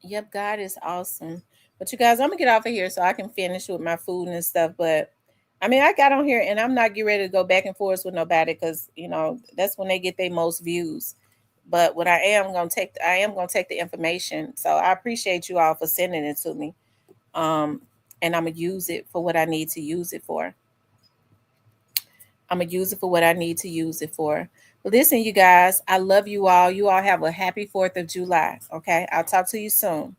Yep, God is awesome. But you guys, I'm gonna get off of here so I can finish with my food and stuff. But I mean, I got on here and I'm not getting ready to go back and forth with nobody because that's when they get their most views. But what I am gonna take the information. So I appreciate you all for sending it to me. Um, and I'm gonna use it for what I need to use it for. I'm gonna use it for what I need to use it for. But listen, you guys, I love you all. You all have a happy 4th of July. Okay, I'll talk to you soon.